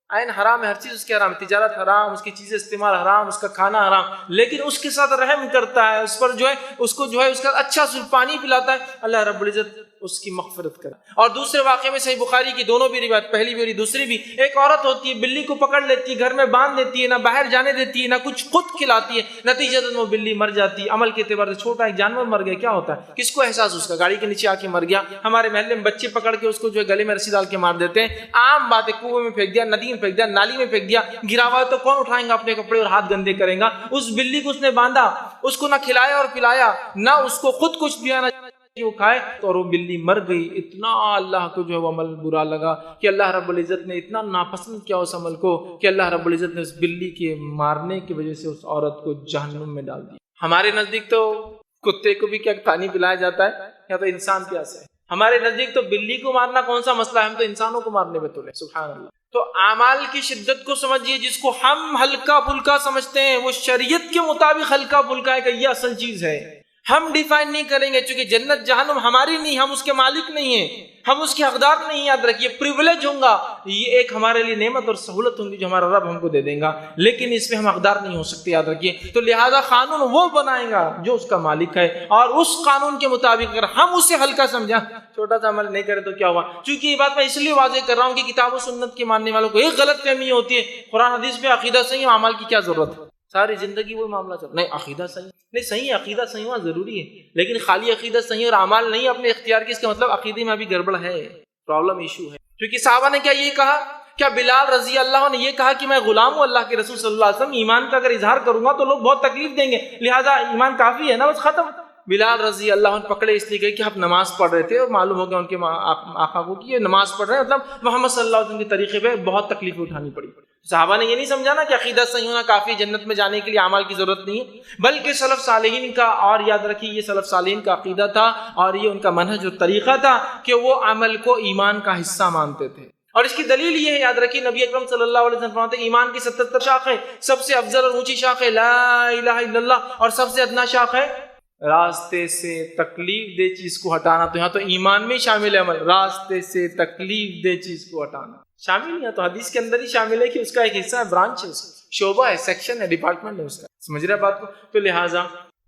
[SPEAKER 1] عین حرام ہے، ہر چیز اس کے حرام، تجارت حرام، اس کی چیزیں استعمال حرام، اس کا کھانا حرام، لیکن اس کے ساتھ رحم کرتا ہے، اس پر جو ہے اس کو جو ہے اس کا اچھا پانی پلاتا ہے۔ اللہ رب العزت اس کی مغفرت کرے. اور دوسرے واقعے میں صحیح بخاری کی دونوں بھی روایت، پہلی بھی اور دوسری بھی، ایک عورت ہوتی ہے بلی کو پکڑ لیتی ہے، گھر میں باندھ دیتی ہے، نہ باہر جانے دیتی ہے، نہ کچھ خود کھلاتی ہے، نتیجتاً وہ بلی مر جاتی ہے. عمل کے اعتبار سے چھوٹا ایک جانور مر گیا، کیا ہوتا ہے؟ کس کو احساس؟ اس کا گاڑی کے نیچے آ کے مر گیا. ہمارے محلے میں بچے پکڑ کے اس کو جو ہے گلے میں رسی ڈال کے مار دیتے ہیں. عام بات ہے، کنویں میں پھینک دیا، ندی میں پھینک دیا، نالی میں پھینک دیا، گرا ہوا ہے تو کون اٹھائیں گا اپنے کپڑے اور ہاتھ گندے کرے گا؟ اس بلی کو اس نے باندھا، اس کو نہ کھلایا اور پلایا، نہ اس کو خود کچھ دیا، نہ وہ کھائے، اور وہ بلی مر گئی. اتنا اللہ کو جو ہے وہ عمل برا لگا کہ اللہ رب العزت نے اتنا ناپسند کیا اس عمل کو کہ اللہ رب العزت نے اس بلی کے مارنے کی وجہ سے اس عورت کو جہنم میں ڈال دیا. ہمارے نزدیک تو کتے کو بھی کیا پانی پلایا جاتا ہے یا تو انسان پیاسا ہے. ہمارے نزدیک تو بلی کو مارنا کون سا مسئلہ ہے، ہم تو انسانوں کو مارنے پہ تلے. سبحان اللہ. تو اعمال کی شدت کو سمجھیے. جس کو ہم ہلکا پھلکا سمجھتے ہیں وہ شریعت کے مطابق ہلکا پھلکا ہے کہ یہ اصل چیز ہے. ہم ڈیفائن نہیں کریں گے، چونکہ جنت جہنم ہماری نہیں، ہم اس کے مالک نہیں ہیں، ہم اس کے حقدار نہیں. یاد رکھیے پریویلیج ہوں گا، یہ ایک ہمارے لیے نعمت اور سہولت ہوں گی جو ہمارا رب ہم کو دے دیں گا، لیکن اس میں ہم حقدار نہیں ہو سکتے. یاد رکھیے. تو لہذا قانون وہ بنائے گا جو اس کا مالک ہے، اور اس قانون کے مطابق اگر ہم اسے ہلکا سمجھا، چھوٹا سا عمل نہیں کرے تو کیا ہوا؟ چونکہ یہ بات میں اس لیے واضح کر رہا ہوں کہ کتاب و سنت کے ماننے والوں کو ایک غلط فہمی ہوتی ہے، قرآن حدیث میں عقیدہ صحیح، اعمال کی کیا ضرورت ہے؟ ساری زندگی وہ معاملہ چل نہیں، عقیدہ صحیح نہیں، صحیح ہے، عقیدہ صحیح ہونا ضروری ہے، لیکن خالی عقیدہ صحیح اور اعمال نہیں اپنے اختیار کی، اس کا مطلب عقیدے میں ابھی گڑبڑ ہے، پرابلم ایشو ہے. کیونکہ صحابہ نے کیا یہ کہا؟ کیا بلال رضی اللہ عنہ نے یہ کہا کہ میں غلام ہوں اللہ کے رسول صلی اللہ علیہ وسلم، ایمان کا اگر اظہار کروں گا تو لوگ بہت تکلیف دیں گے، لہٰذا ایمان کافی ہے نا، بس ختم. بلال رضی اللہ عنہ پکڑے اس لیے گئے کہ آپ نماز پڑھ رہے تھے، اور معلوم ہو گیا ان کے آقا کو کہ یہ نماز پڑھ رہے ہیں، مطلب محمد صلی اللہ علیہ وسلم کے طریقے پہ بہت تکلیفیں اٹھانی پڑی. صحابہ نے یہ نہیں سمجھا نا کہ عقیدہ صحیح ہونا کافی، جنت میں جانے کے لیے اعمال کی ضرورت نہیں ہے، بلکہ سلف صالحین کا، اور یاد رکھیے یہ سلف صالحین کا عقیدہ تھا اور یہ ان کا منہج اور طریقہ تھا کہ وہ عمل کو ایمان کا حصہ مانتے تھے. اور اس کی دلیل یہ ہے، یاد رکھیے نبی اکرم صلی اللہ علیہ وسلم فرماتے ہیں ایمان کی 77 شاخیں، سب سے افضل اور اونچی شاخ ہے لا الہ الا اللہ، اور سب سے ادنا شاخ ہے راستے سے تکلیف دہ چیز کو ہٹانا. تو یہاں تو ایمان میں شامل ہے عمل، راستے سے تکلیف دہ چیز کو ہٹانا شامل ہے، تو حدیث کے اندر ہی شامل ہے کہ اس کا ایک حصہ ہے، برانچ ہے، شعبہ ہے، سیکشن ہے، ڈپارٹمنٹ ہے اس کا. سمجھ رہے بات کو؟ تو لہٰذا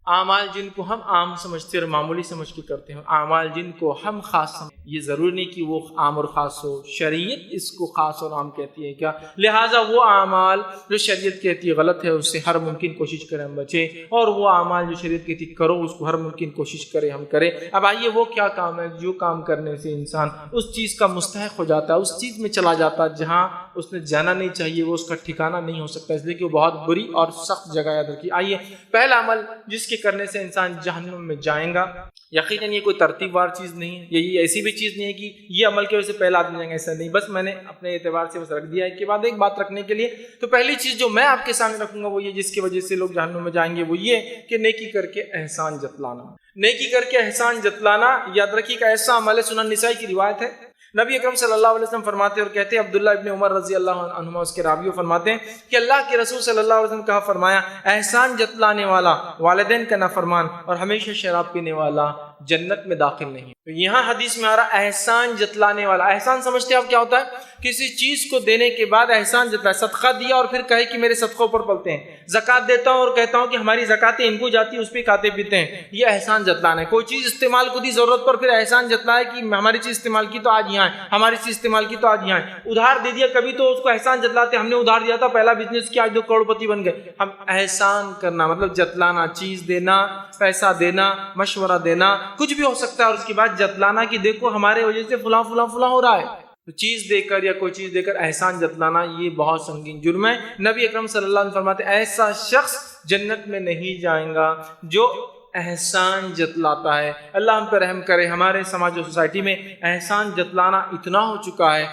[SPEAKER 1] اعمال جن کو ہم عام سمجھتے اور معمولی سمجھ کے کرتے ہیں، اعمال جن کو ہم خاص سمجھتے، یہ ضروری نہیں کہ وہ عام اور خاص ہو، شریعت اس کو خاص اور عام کہتی ہے کیا، لہٰذا وہ اعمال جو شریعت کہتی ہے غلط ہے اس سے ہر ممکن کوشش کریں ہم بچیں، اور وہ اعمال جو شریعت کہتی ہے کرو اس کو ہر ممکن کوشش کریں ہم کریں. اب آئیے وہ کیا کام ہے جو کام کرنے سے انسان اس چیز کا مستحق ہو جاتا ہے، اس چیز میں چلا جاتا ہے جہاں اس نے جانا نہیں چاہیے، وہ اس کا ٹھکانہ نہیں ہو سکتا، اس لیے کہ وہ بہت بری اور سخت جگہ. یاد رکھیے. آئیے پہلا عمل جس کے کرنے سے انسان جہنم میں جائیں گا، یقیناً یہ کوئی ترتیب وار چیز نہیں ہے، یہ ایسی بھی چیز نہیں ہے کہ یہ عمل کی وجہ سے پہلا آدمی جائیں گا، ایسا نہیں. بس میں نے اپنے اعتبار سے بس رکھ دیا ہے. کے بعد ایک بات رکھنے کے لیے، تو پہلی چیز جو میں آپ کے سامنے رکھوں گا وہ یہ جس کی وجہ سے لوگ جہنم میں جائیں گے، وہ یہ کہ نیکی کر کے احسان جتلانا. نیکی کر کے احسان جتلانا یاد رکھیے کا ایسا عمل ہے، سنن نسائی کی روایت ہے، نبی اکرم صلی اللہ علیہ وسلم فرماتے اور کہتے ہیں، عبداللہ ابن عمر رضی اللہ عنہما اس کے راوی فرماتے ہیں کہ اللہ کے رسول صلی اللہ علیہ وسلم کہا فرمایا، احسان جتلانے والا والدین کا نافرمان اور ہمیشہ شراب پینے والا جنت میں داخل نہیں. تو یہاں حدیث میں آ رہا احسان جتلانے والا. احسان سمجھتے ہیں آپ کیا ہوتا ہے؟ کسی چیز کو دینے کے بعد احسان جتلا، صدقہ دیا اور پھر کہے کہ میرے صدقوں پر پلتے ہیں، زکات دیتا ہوں اور کہتا ہوں کہ ہماری زکاتیں ان کو جاتی ہیں، اس پہ کھاتے پیتے ہیں، یہ احسان جتلانا ہے. کوئی چیز استعمال کو دی ضرورت پر، پھر احسان جتلا ہے کہ ہماری چیز استعمال کی تو آج یہاں ہے، ہماری چیز استعمال کی تو آج یہاں ہے. ادھار دے دیا کبھی تو اس کو احسان جتلاتے، ہم نے ادھار دیا تھا، پہلا بزنس کیا، آج 2 کروڑپتی بن گئے. ہم احسان کرنا مطلب جتلانا، چیز دینا، پیسہ دینا، مشورہ دینا، کچھ بھی ہو سکتا ہے، اور اس کے بعد جتلانا کہ دیکھو ہمارے وجہ سے فلاں فلاں فلاں ہو رہا ہے. تو چیز دے کر یا کوئی چیز دے کر احسان جتلانا یہ بہت سنگین جرم ہے. نبی اکرم صلی اللہ علیہ وسلم فرماتے ایسا شخص جنت میں نہیں جائیں گا جو احسان جتلاتا ہے. اللہ ہم پہ رحم کرے. ہمارے سماج و سوسائٹی میں احسان جتلانا اتنا ہو چکا ہے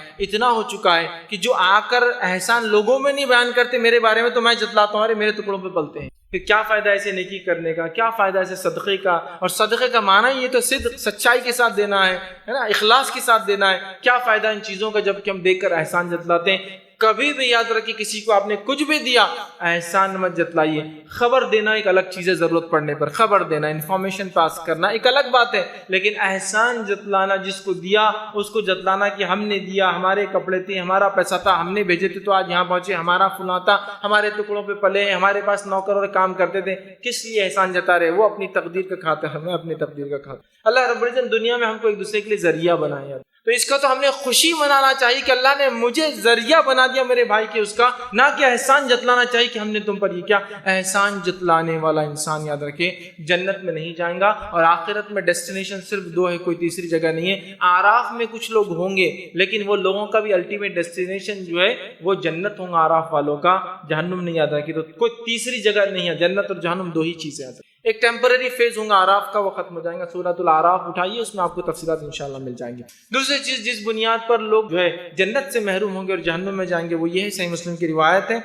[SPEAKER 1] کہ جو آ کر احسان لوگوں میں نہیں بیان کرتے میرے بارے میں، تو میں جتلاتا ہوں، میرے ٹکڑوں پہ پلتے ہیں. کہ کیا فائدہ ایسے نیکی کرنے کا، کیا فائدہ ایسے صدقے کا. اور صدقے کا معنی یہ تو صدق، سچائی کے ساتھ دینا ہے نا، اخلاص کے ساتھ دینا ہے. کیا فائدہ ان چیزوں کا جب کہ ہم دیکھ کر احسان جتلاتے ہیں. کبھی بھی یاد رکھیے کسی کو آپ نے کچھ بھی دیا احسان مت جتلائیے. خبر دینا ایک الگ چیز ہے، ضرورت پڑنے پر خبر دینا، انفارمیشن پاس کرنا ایک الگ بات ہے، لیکن احسان جتلانا، جس کو دیا اس کو جتلانا کہ ہم نے دیا، ہمارے کپڑے تھے، ہمارا پیسہ تھا، ہم نے بھیجے تھے تو آج یہاں پہنچے، ہمارا فلاں تھا، ہمارے ٹکڑوں پہ پلے، ہمارے پاس نوکر اور کام کرتے تھے، کس لیے احسان جتا رہے؟ وہ اپنی تقدیر کا کھاتا ہے، ہمیں اپنی تقدیر کا کھاتا. اللہ رب العزت دنیا میں ہم کو ایک دوسرے کے لیے ذریعہ بنایا، تو اس کا تو ہم نے خوشی منانا چاہیے کہ اللہ نے مجھے ذریعہ بنا دیا میرے بھائی کے، اس کا نہ کہ احسان جتلانا چاہیے کہ ہم نے تم پر یہ کیا. احسان جتلانے والا انسان یاد رکھے جنت میں نہیں جائیں گا، اور آخرت میں ڈیسٹینیشن صرف دو ہے، کوئی تیسری جگہ نہیں ہے. آراف میں کچھ لوگ ہوں گے لیکن وہ لوگوں کا بھی الٹیمیٹ ڈیسٹینیشن جو ہے وہ جنت ہوں گا آراف والوں کا، جہنم نہیں یاد رکھے. تو کوئی تیسری جگہ نہیں ہے، جنت اور جہنم دو ہی چیزیں ہیں. ایک ٹیمپرری فیز ہوں گا آراف کا، وہ ختم ہو جائیں گا. سورۃ الاعراف اٹھائیے، اس میں آپ کو تفصیلات انشاءاللہ مل جائیں گی. دوسری چیز جس بنیاد پر لوگ جو ہے جنت سے محروم ہوں گے اور جہنم میں جائیں گے وہ یہ ہے، صحیح مسلم کی روایت ہے.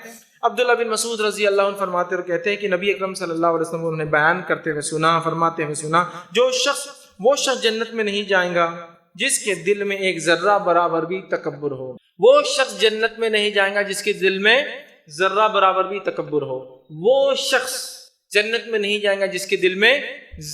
[SPEAKER 1] عبداللہ بن مسعود رضی اللہ عنہ فرماتے اور کہتے ہیں کہ نبی اکرم صلی اللہ علیہ وسلم نے بیان کرتے ہوئے سنا، فرماتے ہوئے سنا، وہ شخص جنت میں نہیں جائے گا جس کے دل میں ایک ذرہ برابر بھی تکبر ہو. وہ شخص جنت میں نہیں جائے گا جس کے دل میں ذرہ برابر بھی تکبر ہو. وہ شخص جنت میں نہیں جائے گا جس کے دل میں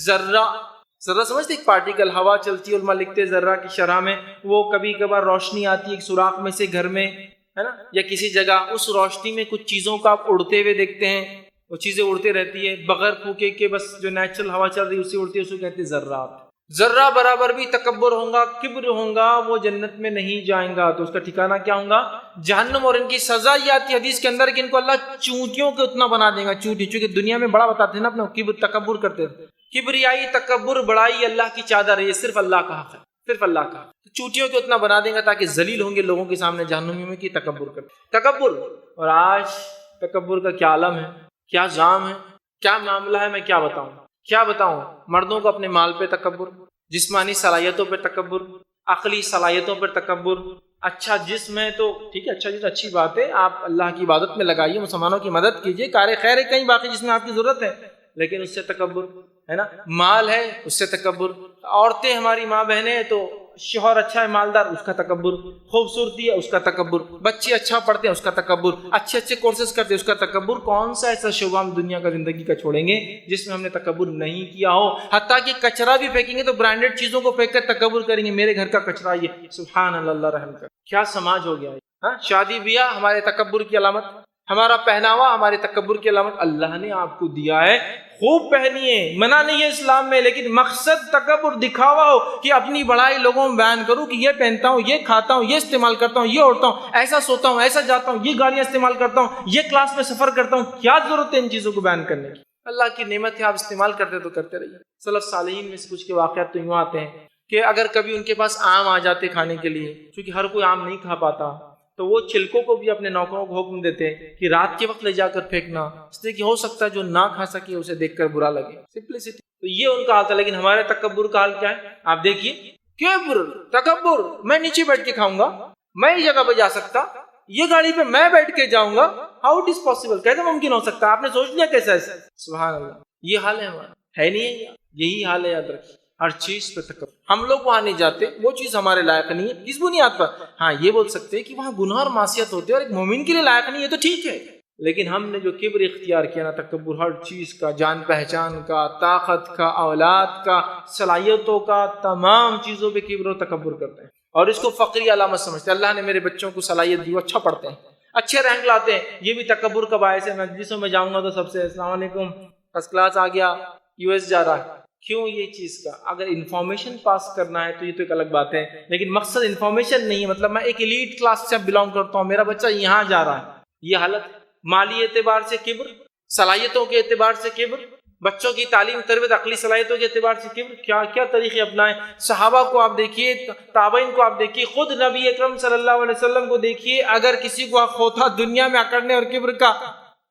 [SPEAKER 1] ذرہ سمجھتے ایک پارٹیکل، ہوا چلتی ہے، علماء لکھتے ذرہ کی شرح میں وہ کبھی کبھار روشنی آتی ہے ایک سوراخ میں سے گھر میں، ہے نا، یا کسی جگہ، اس روشنی میں کچھ چیزوں کو آپ اڑتے ہوئے دیکھتے ہیں، وہ چیزیں اڑتے رہتی ہے بغیر پھونکے کے، بس جو نیچرل ہوا چل رہی ہے اسی اڑتی ہے، اس کو کہتے ہیں ذرات. ذرہ برابر بھی تکبر ہوگا، کبر ہوگا، وہ جنت میں نہیں جائیں گا. تو اس کا ٹھکانہ کیا ہوگا؟ جہنم. اور ان کی سزا یہ آتی ہے حدیث کے اندر کہ ان کو اللہ چونٹیوں کے اتنا بنا دے گا. چونٹی، چونکہ دنیا میں بڑا بتاتے ہیں نا اپنے کبر، تکبر کرتے ہیں. کبریائی، تکبر، بڑائی اللہ کی چادر ہے، یہ صرف اللہ کا حق ہے، صرف اللہ کا. چونٹیوں کے اتنا بنا دیں گا تاکہ ذلیل ہوں گے لوگوں کے سامنے جہنمی میں کہ تکبر کرتے. تکبر. اور آج تکبر کا کیا عالم ہے، کیا جام ہے، کیا معاملہ ہے، میں کیا بتاؤں. مردوں کو اپنے مال پہ تکبر، جسمانی صلاحیتوں پہ تکبر، عقلی صلاحیتوں پر تکبر. اچھا جسم ہے تو ٹھیک ہے، اچھا جسم اچھی بات ہے، آپ اللہ کی عبادت میں لگائیے، مسلمانوں کی مدد کیجیے، کار خیر ہے کہیں باقی جس میں آپ کی ضرورت ہے، لیکن اس سے تکبر ہے نا. مال ہے اس سے تکبر. عورتیں ہماری ماں بہنیں ہیں تو شوہر اچھا ہے مالدار، اس کا تکبر. خوبصورتی ہے اس کا تکبر. بچے اچھا پڑھتے ہیں اس کا تکبر. اچھے کورسز کرتے ہیں اس کا تکبر. کون سا ایسا شعبہ ہم دنیا کا زندگی کا چھوڑیں گے جس میں ہم نے تکبر نہیں کیا ہو؟ حتیٰ کہ کچرا بھی پھینکیں گے تو برانڈیڈ چیزوں کو پھینک کر تکبر کریں گے، میرے گھر کا کچرا یہ. سبحان اللہ، رحم کر. کیا سماج ہو گیا ہے. شادی بیاہ ہمارے تکبر کی علامت، ہمارا پہناوا ہمارے تکبر کی علامت. اللہ نے آپ کو دیا ہے، خوب پہنیے، منع نہیں ہے اسلام میں، لیکن مقصد تکبر، دکھاوا ہو کہ اپنی بڑائی لوگوں میں بیان کروں کہ یہ پہنتا ہوں، یہ کھاتا ہوں، یہ استعمال کرتا ہوں، یہ اڑتا ہوں، ایسا سوتا ہوں، ایسا جاتا ہوں، یہ گاڑیاں استعمال کرتا ہوں، یہ کلاس میں سفر کرتا ہوں. کیا ضرورت ہے ان چیزوں کو بیان کرنے کی؟ اللہ کی نعمت ہے، آپ استعمال کرتے تو کرتے رہیے. سلف صالحین میں سے کچھ کے واقعات تو یوں آتے ہیں کہ اگر کبھی ان کے پاس آم آ جاتے کھانے کے لیے، کیونکہ ہر کوئی آم نہیں کھا پاتا، تو وہ چھلکوں کو بھی اپنے نوکروں کو حکم دیتے کہ رات کے وقت لے جا کر پھینکنا، اس لیے کہ ہو سکتا ہے جو نہ کھا سکے اسے دیکھ کر برا لگے. سمپلسٹی. تو یہ ان کا حال تھا. لیکن ہمارے تکبر کا حال کیا ہے آپ دیکھیے. کبر، تکبر، میں نیچے بیٹھ کے کھاؤں گا، میں اس جگہ پہ جا سکتا، یہ گاڑی پہ میں بیٹھ کے جاؤں گا. How it is possible? کیسے ممکن ہو سکتا؟ آپ نے سوچ لیا کیسا ہے؟ سبحان اللہ. یہ حال ہے ہمارا، ہے نہیں ہے؟ یہی حال ہے. یاد رکھیے ہر چیز پہ تکبر. ہم لوگ وہاں نہیں جاتے، وہ چیز ہمارے لائق نہیں ہے. کس بنیاد پر؟ ہاں یہ بول سکتے ہیں کہ وہاں گناہ اور معصیت ہوتے ہیں اور ایک مومن کے لیے لائق نہیں ہے، تو ٹھیک ہے. لیکن ہم نے جو کبر اختیار کیا نا، تکبر، ہر چیز کا، جان پہچان کا، طاقت کا، اولاد کا، صلاحیتوں کا، تمام چیزوں پہ کبر و تکبر کرتے ہیں اور اس کو فقری علامت سمجھتے ہیں. اللہ نے میرے بچوں کو صلاحیت دی، اچھا پڑھتے ہیں، اچھے رینک لاتے ہیں، یہ بھی تکبر کا باعث ہے. مجلسوں میں جاؤں گا تو سب سے السلام علیکم، فرسٹ کلاس آ گیا، US جا رہا ہے. کیوں یہ چیز کا؟ اگر انفارمیشن پاس کرنا ہے تو یہ تو ایک الگ بات ہے، لیکن مقصد انفارمیشن نہیں ہے. مطلب میں ایک ایلیٹ کلاس سے بلانگ کرتا ہوں، میرا بچہ یہاں جا رہا ہے، یہ حالت. مالی اعتبار سے کبر، صلاحیتوں کے اعتبار سے کبر، بچوں کی تعلیم تربیت، عقلی صلاحیتوں کے اعتبار سے کبر. کیا کیا طریقے اپنائیں. صحابہ کو آپ دیکھیے، تابعین کو آپ دیکھیے، خود نبی اکرم صلی اللہ علیہ وسلم کو دیکھیے. اگر کسی کو حق ہوتا دنیا میں اکڑنے اور کبر کا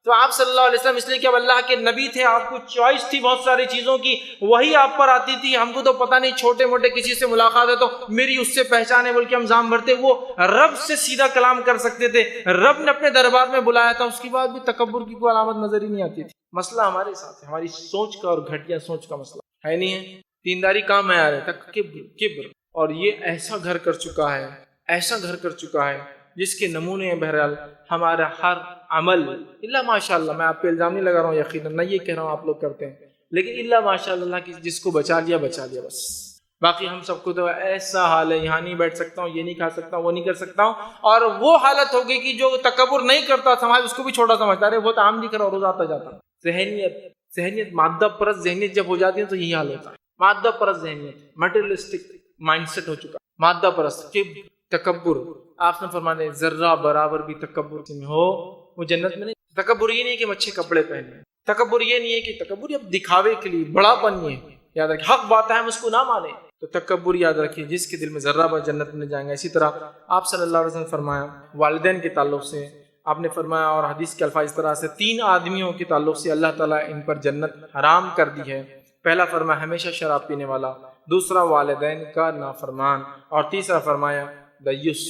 [SPEAKER 1] تو آپ صلی اللہ علیہ وسلم، اس لیے کہ اب اللہ کے نبی تھے، آپ کو چوائس تھی بہت ساری چیزوں کی، وہی آپ پر آتی تھی. ہم کو تو پتہ نہیں، چھوٹے موٹے کسی سے ملاقات ہے تو میری اس سے پہچان ہے بول کے ہم زام بھرتے. وہ رب سے سیدھا کلام کر سکتے تھے، رب نے اپنے دربار میں بلایا تھا، اس کے بعد بھی تکبر کی کوئی علامت نظر ہی نہیں آتی تھی. مسئلہ ہمارے ساتھ ہے، ہماری سوچ کا اور گھٹیا سوچ کا مسئلہ ہے. نہیں ہے دینداری کہاں معیار ہے؟ کبر. اور یہ ایسا گھر کر چکا ہے، ایسا گھر کر چکا ہے جس کے نمونے ہیں بہرحال ہمارا ہر عمل اللہ ماشاء اللہ، میں آپ پہ الزام نہیں لگا رہا ہوں، یقیناً نہیں یہ کہہ رہا ہوں آپ لوگ کرتے ہیں، لیکن اللہ ماشاء اللہ کی جس کو بچا لیا بس، باقی ہم سب کو تو ایسا حال ہے، یہاں نہیں بیٹھ سکتا ہوں، یہ نہیں کھا سکتا ہوں، وہ نہیں کر سکتا ہوں، اور وہ حالت ہوگی کہ جو تکبر نہیں کرتا سماج اس کو بھی چھوٹا سمجھتا ہے، وہ تو عام نہیں کر رہا روز آتا جاتا۔ ذہنیت مادہ پرست ذہنیت جب ہو جاتی ہے تو یہی حال ہوتا ہے، مادہ پرست ذہنیت، مٹیریلسٹک مائنڈ سیٹ ہو چکا، مادہ پرست کہ تکبر، آپ نے فرمایا ذرہ برابر بھی تکبر میں ہو وہ جنت میں نہیں۔ تکبر یہ نہیں کہ اچھے کپڑے پہنے، تکبر یہ نہیں ہے کہ تکبر اب دکھاوے کے لیے بڑا پن ہے، یاد رکھیں حق بات ہے ہم اس کو نہ مانیں تو تکبر یاد رکھیے جس کے دل میں ذرہ بر جنت میں جائیں گا۔ اسی طرح آپ صلی اللہ علیہ وسلم نے فرمایا والدین کے تعلق سے، آپ نے فرمایا اور حدیث کے الفاظ اس طرح سے 3 آدمیوں کے تعلق سے اللہ تعالیٰ ان پر جنت حرام کر دی ہے۔ پہلا فرمایا ہمیشہ شراب پینے والا، دوسرا والدین کا نافرمان، اور تیسرا فرمایا دیوس۔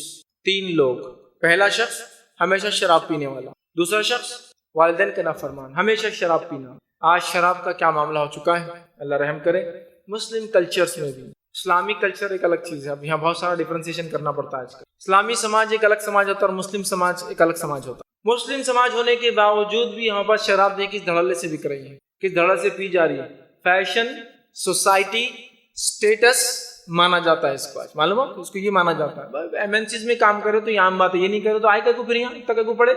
[SPEAKER 1] 3 لوگ، پہلا شخص ہمیشہ شراب پینے والا، دوسرا شخص والدین کا نافرمان، ہمیشہ شراب پینا۔ آج شراب کا کیا معاملہ ہو چکا ہے، اللہ رحم کرے۔ مسلم کلچرز میں بھی، اسلامی کلچر ایک الگ چیز ہے، اب یہاں بہت سارا ڈیفرنسیشن کرنا پڑتا ہے آج کل۔ اسلامی سماج ایک الگ سماج ہوتا ہے اور مسلم سماج ایک الگ سماج ہوتا ہے۔ مسلم سماج ہونے کے باوجود بھی ہمارے پاس شراب دیکھ کس دھڑلے سے بک رہی ہے، کس دھڑلے سے پی جا رہی ہے۔ فیشن، سوسائٹی، اسٹیٹس مانا جاتا ہے اس کو، آج معلوم ہے اس کو یہ مانا جاتا ہے۔ ایمنسیز میں کام کرے تو یہ عام بات ہے، یہ نہیں کرے تو آئے کو پھر یہاں تک کو پڑے،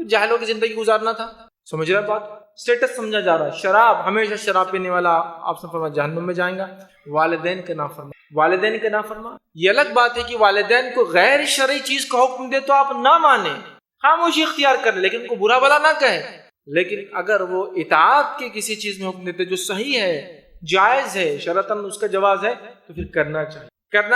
[SPEAKER 1] جاہلوں کی زندگی گزارنا تھا، سمجھ رہے بات، اسٹیٹس سمجھا جا رہا ہے۔ شراب، ہمیشہ شراب پینے والا آپ سے فرمایا جہنم میں جائیں گا۔ والدین کا نافرمان، والدین کا نافرمان، یہ الگ بات ہے کہ والدین کو غیر شرعی چیز کا حکم دے تو آپ نہ مانیں، خاموشی اختیار کریں، لیکن ان کو برا بھلا نہ کہیں، لیکن اگر وہ اطاعت کے کسی چیز میں حکم دیتے جو صحیح ہے، جائز ہے، شرعاً اس کا جواز ہے، تو پھر کرنا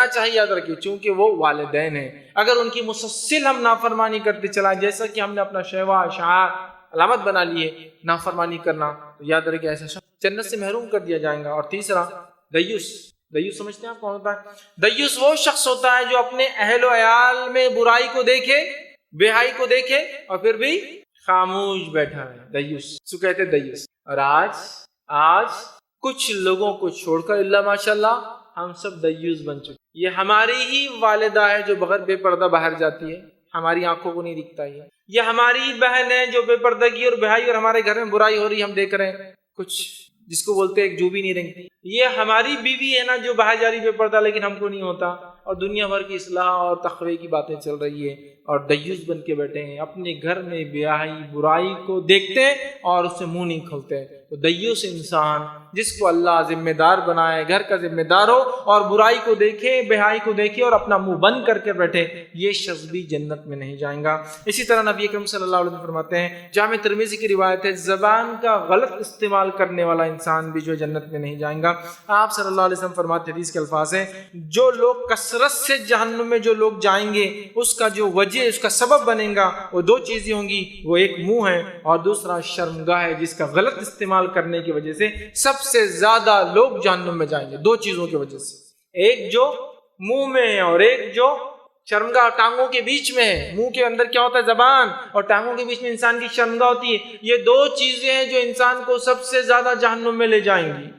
[SPEAKER 1] چاہیے، یاد رکھیے، چونکہ وہ والدین ہیں۔ اگر ان کی مسلسل ہم نافرمانی کرتے چلائیں، جیسا کہ ہم نے اپنا شعار علامت بنا لیے نافرمانی کرنا، تو یاد رکھیے ایسا شخص جنت سے محروم کر دیا جائے گا۔ اور تیسرا دیوس سمجھتے ہیں آپ کون ہوتا ہے؟ دیوس وہ شخص ہوتا ہے جو اپنے اہل و عیال میں برائی کو دیکھے، بے حیائی کو دیکھے اور پھر بھی خاموش بیٹھا ہے، دیوس سو کہتے دیوس۔ اور آج کچھ لوگوں کو چھوڑ کر اللہ ماشاء اللہ ہم سب دیوس بن چکے۔ یہ ہماری ہی والدہ ہے جو بغیر بے پردہ باہر جاتی ہے، ہماری آنکھوں کو نہیں دکھتا ہے۔ یہ ہماری بہن ہے جو بے پردگی اور بے حیائی اور ہمارے گھر میں برائی ہو رہی ہم دیکھ رہے ہیں، کچھ جس کو بولتے ہیں ایک جو بھی نہیں رنگتی۔ یہ ہماری بیوی ہے نا جو باہر جا رہی بے پردہ، لیکن ہم کو نہیں ہوتا، اور دنیا بھر کی اصلاح اور تقوی کی باتیں چل رہی ہے، اور دیوس بن کے بیٹھے ہیں، اپنے گھر میں بے حیائی برائی کو دیکھتے اور اس سے منہ نہیں کھولتے۔ تو دیوس انسان جس کو اللہ ذمہ دار بنائے، گھر کا ذمہ دار ہو اور برائی کو دیکھے، بے حیائی کو دیکھے اور اپنا منہ بند کر کے بیٹھے، یہ شخص بھی جنت میں نہیں جائیں گا۔ اسی طرح نبی اکرم صلی اللہ علیہ وسلم فرماتے ہیں، جامع ترمذی کی روایت ہے، زبان کا غلط استعمال کرنے والا انسان بھی جو جنت میں نہیں جائیں گا۔ آپ صلی اللہ علیہ وسلم فرماتے ہیں، حدیث کے الفاظ ہیں، جو لوگ کثرت سے جہنم میں جو لوگ جائیں گے اس کا جو وجہ، اس کا سبب بنے گا، وہ 2 چیزیں ہوں گی، وہ ایک منہ ہے اور دوسرا شرمگاہ ہے جس کا غلط استعمال کرنے کی وجہ سے سب سے زیادہ لوگ جہنم میں جائیں گے، 2 چیزوں کی وجہ سے، ایک جو منہ میں ہے اور ایک جو شرمگاہ ٹانگوں کے بیچ میں ہے۔ منہ کے اندر کیا ہوتا ہے؟ زبان، اور ٹانگوں کے بیچ میں انسان کی شرمگاہ ہوتی ہے۔ یہ 2 چیزیں ہیں جو انسان کو سب سے زیادہ جہنم میں لے جائیں گی۔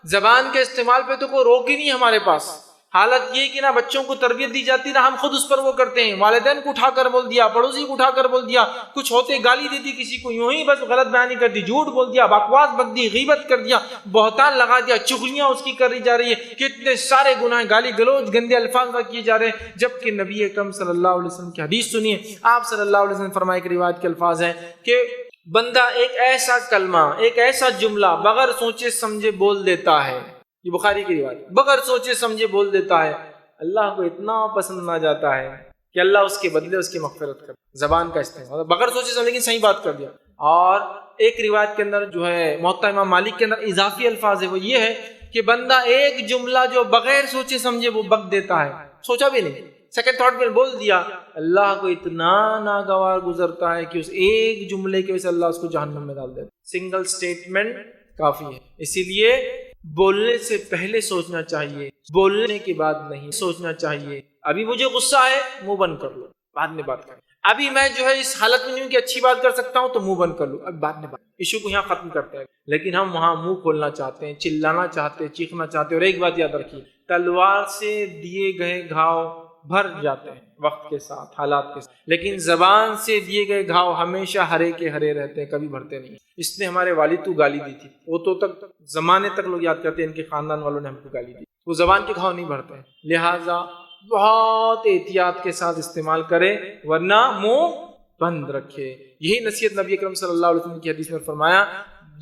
[SPEAKER 1] زبان کے استعمال پہ تو کوئی روک ہی نہیں ہمارے پاس۔ حالت یہ کہ نہ بچوں کو تربیت دی جاتی نہ ہم خود اس پر وہ کرتے ہیں، والدین کو اٹھا کر بول دیا، پڑوسی کو اٹھا کر بول دیا، کچھ ہوتے گالی دے دی کسی کو، یوں ہی بس غلط بیانی کر دی، جھوٹ بول دیا، بکواس بک دی، غیبت کر دیا، بہتان لگا دیا، چغلیاں اس کی کری جا رہی ہے، کتنے سارے گناہ، گالی گلوچ، گندے الفاظ کیے جا رہے ہیں، جبکہ نبی اکرم صلی اللہ علیہ وسلم کی حدیث سنیے، آپ صلی اللہ علیہ وسلم فرمائے کہ روایت کے الفاظ ہیں کہ بندہ ایک ایسا کلمہ، ایک ایسا جملہ بغیر سوچے سمجھے بول دیتا ہے، یہ بخاری کی روایت، بغیر سوچے سمجھے بول دیتا ہے، اللہ کو اتنا پسند آ جاتا ہے کہ اللہ اس کے بدلے اس کی مغفرت کر۔ زبان کا استعمال بغیر سوچے سمجھے، لیکن صحیح بات کر دیا۔ اور ایک روایت کے اندر جو ہے موطا امام مالک کے اندر اضافی الفاظ ہے، وہ یہ ہے کہ بندہ ایک جملہ جو بغیر سوچے سمجھے وہ بک دیتا ہے، سوچا بھی نہیں، سیکنڈ تھاٹ میں بول دیا، اللہ کو اتنا ناگوار گزرتا ہے کہ اس ایک جملے کی وجہ سے اللہ اس کو جہنم میں ڈال دیتا ہے۔ سنگل سٹیٹمنٹ کافی ہے، اسی لیے بولنے سے پہلے سوچنا چاہیے، بولنے کے بعد نہیں سوچنا چاہیے۔ ابھی مجھے غصہ ہے، منہ بند کر لو، بعد میں بات کریں۔ ابھی میں جو ہے اس حالت میں نہیں ہوں کہ اچھی بات کر سکتا ہوں، تو منہ بند کر لو، اب بعد میں بات، ایشو کو یہاں ختم کرتے ہیں۔ لیکن ہم وہاں منہ کھولنا چاہتے ہیں، چلانا چاہتے ہیں، چیخنا چاہتے ہیں۔ اور ایک بات یاد رکھیے، تلوار سے دیے گئے گھاؤ بھر جاتے ہیں وقت کے ساتھ، حالات کے ساتھ، لیکن زبان سے دیے گئے گھاؤ ہمیشہ ہرے کے ہرے رہتے ہیں، کبھی بھرتے نہیں۔ اس نے ہمارے والد کو گالی دی تھی، وہ تو تک زمانے تک لوگ یاد کرتے ہیں ان کے خاندان والوں نے ہم کو گالی دی، وہ زبان کے گھاؤ نہیں بھرتے ہیں۔ لہٰذا بہت احتیاط کے ساتھ استعمال کرے، ورنہ منہ بند رکھے۔ یہی نصیحت نبی اکرم صلی اللہ علیہ وسلم کی حدیث میں فرمایا،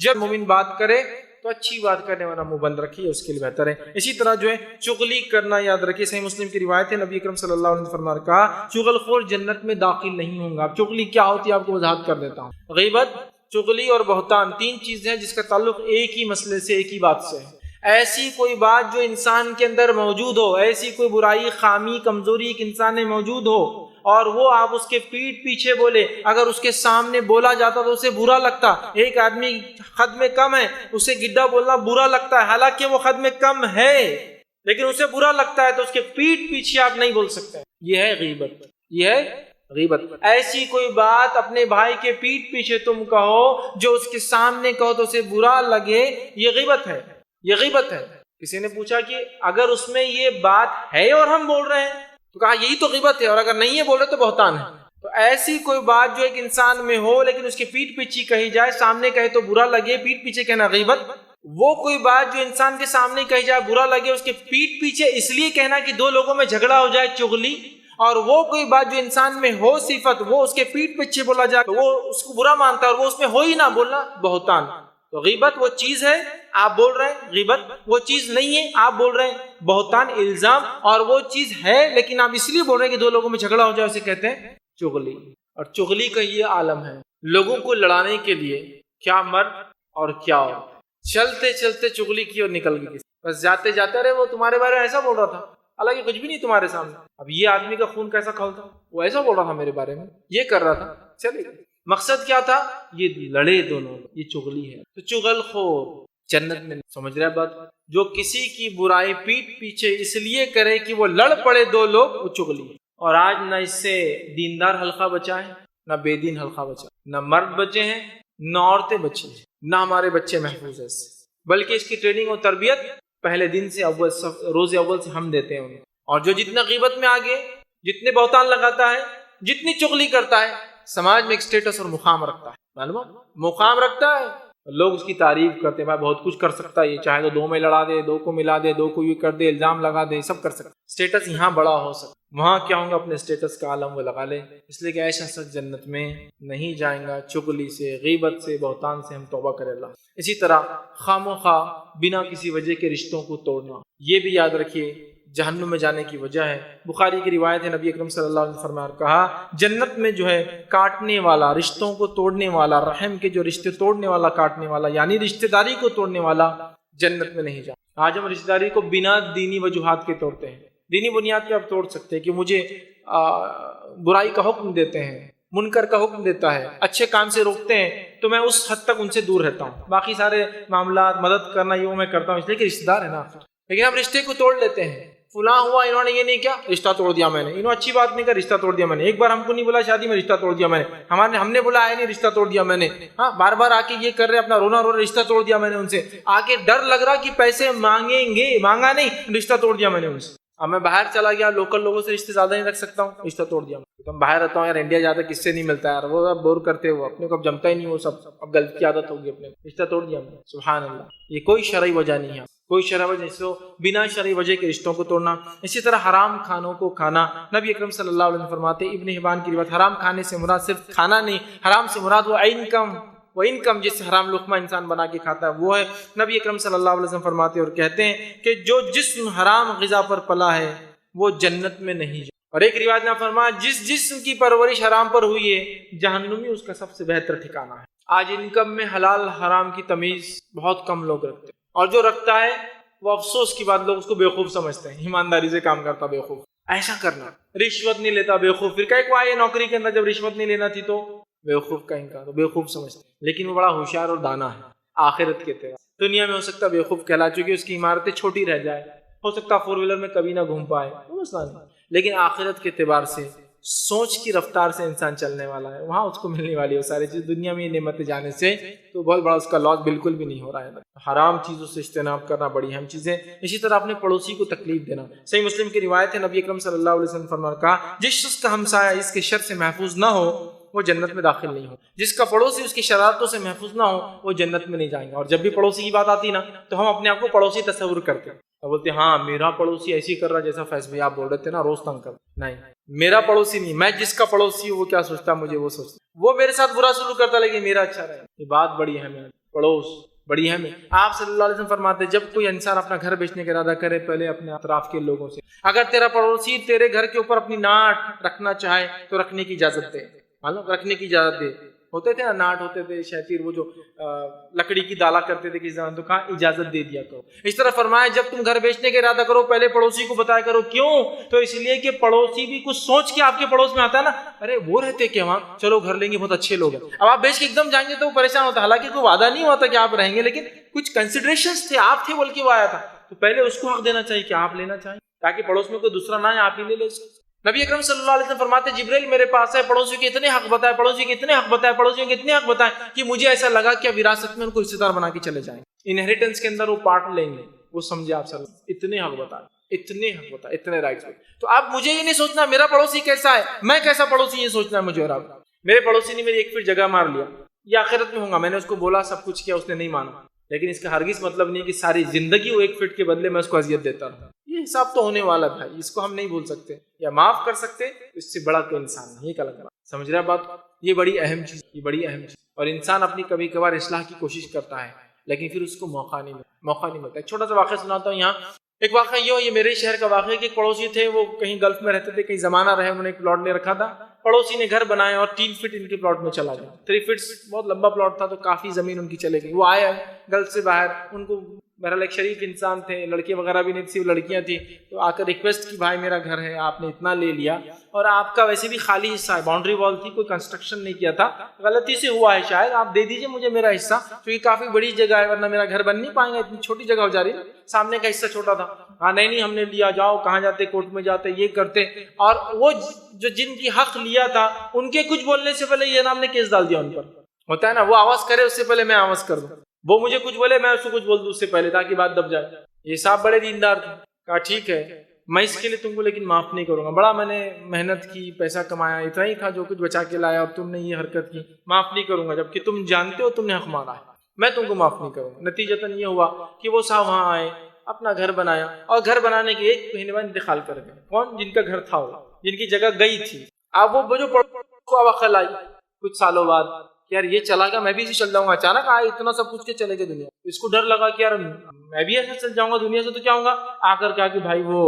[SPEAKER 1] جب مومن بات کرے تو اچھی بات کرنے والا منہ بند رکھیے، اس کے لیے بہتر ہے۔ اسی طرح جو ہے چغلی کرنا یاد رکھیے، صحیح مسلم کی روایت ہے، نبی اکرم صلی اللہ علیہ وسلم نے فرمایا، کہا چغل خور جنت میں داخل نہیں ہوں گا۔ چغلی کیا ہوتی ہے آپ کو وضاحت کر دیتا ہوں۔ غیبت، چغلی اور بہتان تین چیزیں ہیں جس کا تعلق ایک ہی مسئلے سے، ایک ہی بات سے ہے۔ ایسی کوئی بات جو انسان کے اندر موجود ہو، ایسی کوئی برائی، خامی، کمزوری ایک انسان میں موجود ہو اور وہ آپ اس کے پیٹھ پیچھے بولے، اگر اس کے سامنے بولا جاتا تو اسے برا لگتا۔ ایک آدمی خد میں کم ہے، اسے گڈا بولنا برا لگتا ہے، حالانکہ وہ خد میں کم ہے لیکن اسے برا لگتا ہے، تو اس کے پیٹھ پیچھے آپ نہیں بول سکتے۔ یہ ہے غیبت، یہ ہے غیبت۔ ایسی کوئی بات اپنے بھائی کے پیٹھ پیچھے تم کہو جو اس کے سامنے کہو تو اسے برا لگے، یہ غیبت ہے، یہ غیبت ہے۔ کسی نے پوچھا کہ اگر اس میں یہ بات ہے اور ہم بول رہے ہیں تو کہا یہی تو غیبت ہے، اور اگر نہیں ہے بول رہے تو بہتان ہے۔ تو ایسی کوئی بات جو ایک انسان میں ہو لیکن اس کی پیٹھ پیچھے کہی جائے، سامنے کہے تو برا لگے، پیٹھ پیچھے کہنا غیبت۔ وہ کوئی بات جو انسان کے سامنے کہی جائے برا لگے، اس کے پیٹھ پیچھے اس لیے کہنا کہ دو لوگوں میں جھگڑا ہو جائے، چغلی۔ اور وہ کوئی بات جو انسان میں ہو صفت، وہ اس کے پیٹھ پیچھے بولا جائے تو وہ اس کو برا مانتا ہے اور وہ اس میں ہو ہی نہ بولنا، بہتان۔ تو غیبت وہ چیز ہے آپ بول رہے ہیں، غیبت وہ چیز نہیں ہے آپ بول رہے ہیں، بہتان الزام، اور وہ چیز ہے لیکن آپ اس لیے بول رہے ہیں کہ دو لوگوں میں جھگڑا ہو جائے، اسے کہتے ہیں چغلی۔ اور چغلی کا یہ عالم ہے، لوگوں کو لڑانے کے لیے کیا مرد اور کیا عورت، چلتے چلتے چغلی کی اور نکل گئی، بس جاتے جاتے رہے وہ تمہارے بارے میں ایسا بول رہا تھا، حالانکہ کچھ بھی نہیں تمہارے سامنے۔ اب یہ آدمی کا خون کیسا کھولتا، وہ ایسا بول رہا تھا میرے بارے میں، یہ کر رہا تھا، چلے گئے۔ مقصد کیا تھا، یہ لڑے دونوں، یہ چغلی ہے۔ تو چغل خور جنت میں، سمجھ رہے بات، جو کسی کی برائی پیٹھ پیچھے اس لیے کرے کہ وہ لڑ پڑے دو لوگ، وہ چغلی ہے۔ اور آج نہ اس سے دیندار حلقہ بچا ہے، نہ بے دین حلقہ بچا، نہ مرد بچے ہیں نہ عورتیں بچی ہیں، نہ ہمارے بچے محفوظ ہیں اس سے، بلکہ اس کی ٹریننگ اور تربیت پہلے دن سے، روز اول سے ہم دیتے ہیں انہیں۔ اور جو جتنا غیبت میں آگے، جتنے بہتان لگاتا ہے، جتنی چغلی کرتا ہے، سماج میں ایک سٹیٹس اور مقام رکھتا ہے، معلوم مقام رکھتا ہے، لوگ اس کی تعریف کرتے ہیں، بھائی بہت کچھ کر سکتا ہے یہ، چاہے تو دو میں لڑا دے، دو کو ملا دے، دو کو یہ کر دے، الزام لگا دے، سب کر سکتا ہے۔ سٹیٹس یہاں بڑا ہو سکتا، وہاں کیا ہوں گا، اپنے سٹیٹس کا عالم وہ لگا لے، اس لیے کہ ایسا شخص جنت میں نہیں جائیں گا۔ چغلی سے، غیبت سے، بہتان سے ہم توبہ کرے اللہ۔ اسی طرح خام و خواہ بنا کسی وجہ کے رشتوں کو توڑنا، یہ بھی یاد رکھیے جہنم میں جانے کی وجہ ہے۔ بخاری کی روایت ہے، نبی اکرم صلی اللہ علیہ وسلم نے فرمایا، کہا جنت میں جو ہے کاٹنے والا، رشتوں کو توڑنے والا، رحم کے جو رشتے توڑنے والا، کاٹنے والا، یعنی رشتہ داری کو توڑنے والا جنت میں نہیں جا۔ آج ہم رشتہ داری کو بنا دینی وجوہات کے توڑتے ہیں، دینی بنیاد پہ آپ توڑ سکتے ہیں کہ مجھے برائی کا حکم دیتے ہیں، منکر کا حکم دیتا ہے، اچھے کام سے روکتے ہیں تو میں اس حد تک ان سے دور رہتا ہوں، باقی سارے معاملات مدد کرنا یہ میں کرتا ہوں اس لیے کہ رشتہ دار ہے نا۔ لیکن ہم رشتے کو توڑ لیتے ہیں، فلاں ہوا انہوں نے یہ نہیں کیا، رشتہ توڑ دیا میں نے، انہوں اچھی بات نہیں کر، رشتہ توڑ دیا میں نے، ایک بار ہم کو نہیں بولا شادی میں، رشتہ توڑ دیا میں نے، ہم نے بولا ہے نہیں، رشتہ توڑ دیا میں نے، ہاں بار بار آ کے یہ کر رہے، اپنا رونا رو رہے، رشتہ توڑ دیا میں نے ان سے، آگے ڈر لگ رہا کہ پیسے مانگیں گے، مانگا نہیں، رشتہ توڑ دیا میں نے ان سے۔ اب میں باہر چلا گیا، لوکل لوگوں سے رشتے زیادہ نہیں رکھ سکتا ہوں، رشتہ توڑ دیا۔ میں باہر رہتا ہوں یار، انڈیا جاتا کس سے نہیں ملتا یار، وہ بور کرتے، وہ اپنے کو اب جمتا ہی نہیں، وہ سب اب غلط کی عادت ہوگی، اپنے رشتہ توڑ دیا میں نے۔ سبحان اللہ، یہ کوئی شرعی وجہ نہیں ہے، کوئی شرعی وجہ سے بنا شرعی وجہ کے رشتوں کو توڑنا۔ اسی طرح حرام کھانوں کو کھانا، نبی اکرم صلی اللہ علیہ وسلم فرماتے، ابن حبان کی روایت، حرام کھانے سے مراد صرف کھانا نہیں، حرام سے مراد وہ انکم جس سے حرام لقمہ انسان بنا کے کھاتا ہے وہ ہے۔ نبی اکرم صلی اللہ علیہ وسلم فرماتے اور کہتے ہیں کہ جو جسم حرام غذا پر پلا ہے وہ جنت میں نہیں جائے۔ اور ایک روایت میں فرمایا، جس جسم کی پرورش حرام پر ہوئی ہے جہنمی اس کا سب سے بہتر ٹھکانہ ہے۔ آج انکم میں حلال حرام کی تمیز بہت کم لوگ رکھتے ہیں، اور جو رکھتا ہے وہ افسوس کی بات، لوگ اس کو بیوقوف سمجھتے ہیں، ایمانداری سے کام کرتا بیوقوف، ایسا کرنا، رشوت نہیں لیتا بیوقوف، پھر کہیں کو آئے نوکری کے اندر جب رشوت نہیں لینا تھی تو بیوقوف کہیں کا، تو بیوقوف سمجھتے ہیں، لیکن وہ بڑا ہوشیار اور دانا ہے آخرت کے اعتبار۔ دنیا میں ہو سکتا ہے بیوقوف کہلا، چونکہ اس کی عمارتیں چھوٹی رہ جائے، ہو سکتا فور ویلر میں کبھی نہ گھوم پائے، وہ مسئلہ نہیں، لیکن آخرت کے اعتبار سے سوچ کی رفتار سے انسان چلنے والا ہے وہاں اس کو ملنے والی ہے ساری چیز. دنیا میں یہ نعمتیں جانے سے تو بہت بڑا اس کا لاس بالکل بھی نہیں ہو رہا ہے. حرام چیزوں سے اجتناب کرنا بڑی اہم چیزیں. اسی طرح اپنے پڑوسی کو تکلیف دینا. صحیح مسلم کی روایت ہے نبی اکرم صلی اللہ علیہ وسلم فرمایا کہا جس شخص کا ہمسایہ اس کے شر سے محفوظ نہ ہو وہ جنت میں داخل نہیں ہو. جس کا پڑوسی اس کی شرارتوں سے محفوظ نہ ہو وہ جنت میں نہیں جائیں گے. اور جب بھی پڑوسی کی بات آتی نا تو ہم اپنے آپ کو پڑوسی تصور کرتے ہیں اور بولتے ہیں ہاں میرا پڑوسی ایسی کر رہا جیسا فیض بھائی آپ بول رہے تھے نا روز تنگ کر. نہیں, میرا پڑوسی نہیں, میں جس کا پڑوسی ہوں وہ کیا سوچتا مجھے وہ سوچتا. وہ میرے ساتھ برا سلوک کرتا لیکن میرا اچھا رہے. یہ بات بڑی اہم ہے, پڑوس بڑی اہم ہے. آپ صلی اللہ علیہ وسلم فرماتے ہیں جب کوئی انسان اپنا گھر بیچنے کا ارادہ کرے پہلے اپنے اطراف کے لوگوں سے, اگر تیرا پڑوسی تیرے گھر کے اوپر اپنی ناٹ رکھنا چاہے تو رکھنے کی اجازت دے. معلوم رکھنے کی اجازت دے. ہوتے تھے نا ناٹ ہوتے تھے شیطیر وہ جو لکڑی کی ڈالا کرتے تھے کسی زمان, تو کہا اجازت دے دیا کرو. اس طرح فرمایا جب تم گھر بیچنے کا ارادہ کرو پہلے پڑوسی کو بتایا کرو. کیوں؟ تو اس لیے کہ پڑوسی بھی کچھ سوچ کے آپ کے پڑوس میں آتا ہے نا, ارے وہ رہتے کیا وہاں, چلو گھر لیں گے بہت اچھے لوگ ہیں. اب آپ بیچ کے ایک دم جائیں گے تو وہ پریشان ہوتا ہے. حالانکہ کوئی وعدہ نہیں ہوتا کہ آپ رہیں گے لیکن کچھ کنسیڈریشنز تھے, آپ تھے بلکہ وہ آیا تھا, تو پہلے اس کو حق دینا چاہیے کہ آپ لینا چاہیے تاکہ پڑوس میں کوئی دوسرا نہ ہے, آپ ہی لے. نبی اکرم صلی اللہ علیہ وسلم فرماتے جبریل میرے پاس ہے, پڑوسیوں کے اتنے حق بتائے, پڑوسیوں کے اتنے حق بتائے, پڑوسیوں کے اتنے حق بتائے کہ مجھے ایسا لگا کہ وراثت میں ان کو حصے دار بنا کے چلے جائیں, انہیریٹنس کے اندر وہ پارٹ لیں گے. وہ سمجھے آپ صلی اتنے حق بتائے, اتنے حق بتائے, اتنے رائٹس. تو اب مجھے یہ نہیں سوچنا میرا پڑوسی کیسا ہے, میں کیسا پڑوسی, یہ سوچنا ہے مجھے. اور اب میرے پڑوسی نے میری 1 فٹ جگہ مار لیا, یہ آخرت میں ہوں گا. میں نے اس کو بولا سب کچھ کیا, اس نے نہیں مانا, لیکن اس کا ہرگز مطلب نہیں کہ ساری زندگی وہ 1 فٹ کے بدلے میں اس کو اذیت دیتا رہا. یہ حساب تو ہونے والا ہے, اس کو ہم نہیں بھول سکتے یا معاف کر سکتے. اس سے بڑا کوئی انسان نہیں. یہ کل کرا سمجھ رہا بات. یہ بڑی اہم چیز, یہ بڑی اہم چیز. اور انسان اپنی کبھی کبھار اصلاح کی کوشش کرتا ہے لیکن پھر اس کو موقع نہیں ملتا. ایک چھوٹا سا واقعہ سناتا ہوں. یہاں ایک واقعہ یہ میرے شہر کا واقعہ کہ ایک پڑوسی تھے, وہ کہیں گلف میں رہتے تھے, کہیں زمانہ رہے, انہوں نے ایک پلاٹ لے رکھا تھا. پڑوسی نے گھر بنایا اور 3 فٹ ان کے پلاٹ میں چلا گیا. 3 فٹ بہت لمبا پلاٹ تھا تو کافی زمین ان کی چلے گئی. وہ آئے گلف سے باہر, ان کو بہرحال ایک شریف انسان تھے, لڑکے وغیرہ بھی نہیں تھی, وہ لڑکیاں تھیں, تو آ کر ریکویسٹ کی بھائی میرا گھر ہے, آپ نے اتنا لے لیا اور آپ کا ویسے بھی خالی حصہ ہے, باؤنڈری وال تھی, کوئی کنسٹرکشن نہیں کیا تھا, غلطی سے ہوا ہے شاید, آپ دے دیجئے مجھے میرا حصہ, کیونکہ کافی بڑی جگہ ہے ورنہ میرا گھر بن نہیں پائے گا, اتنی چھوٹی جگہ ہو جا رہی ہے, سامنے کا حصہ چھوٹا تھا. ہاں نہیں ہم نے لیا, جاؤ کہاں جاتے, کورٹ میں جاتے, یہ کرتے. اور وہ جو جن کی حق لیا تھا ان کے کچھ بولنے سے پہلے یہ نام نے کیس ڈال دیا ان پر. ہوتا ہے نا, وہ آواز کرے اس سے پہلے میں آواز کر دوں, وہ مجھے کچھ بولے میں اس کو کچھ بول دوں اس سے پہلے, تاکہ بات دب جائے. یہ صاحب بڑے دیندار تھے. کہا ٹھیک ہے میں اس کے لیے تم کو لیکن معاف نہیں کروں گا, بڑا میں نے محنت کی, پیسہ کمایا, اتنا ہی تھا جو کچھ بچا کے لایا اور تم نے یہ حرکت کی, معاف نہیں کروں گا, جبکہ تم جانتے ہو تم نے حق مارا ہے, میں تم کو معاف نہیں کروں گا. نتیجتاً یہ ہوا کہ وہ صاحب وہاں آئے, اپنا گھر بنایا, اور گھر بنانے کے 1 مہینے بعد انتقال کر گئے. کون؟ جن کا گھر تھا, وہ جن کی جگہ گئی تھی. اب وہ جو کو عقل آئی کچھ سالوں بعد کہ یار یہ چلا گیا, میں بھی اسے چل جاؤں گا. اچانک آئے اتنا سب کچھ کے چلے گئے دنیا. اس کو ڈر لگا کہ یار میں بھی ایسے چل جاؤں گا دنیا سے تو کیا ہوں گا. آ کر کہا کہ بھائی وہ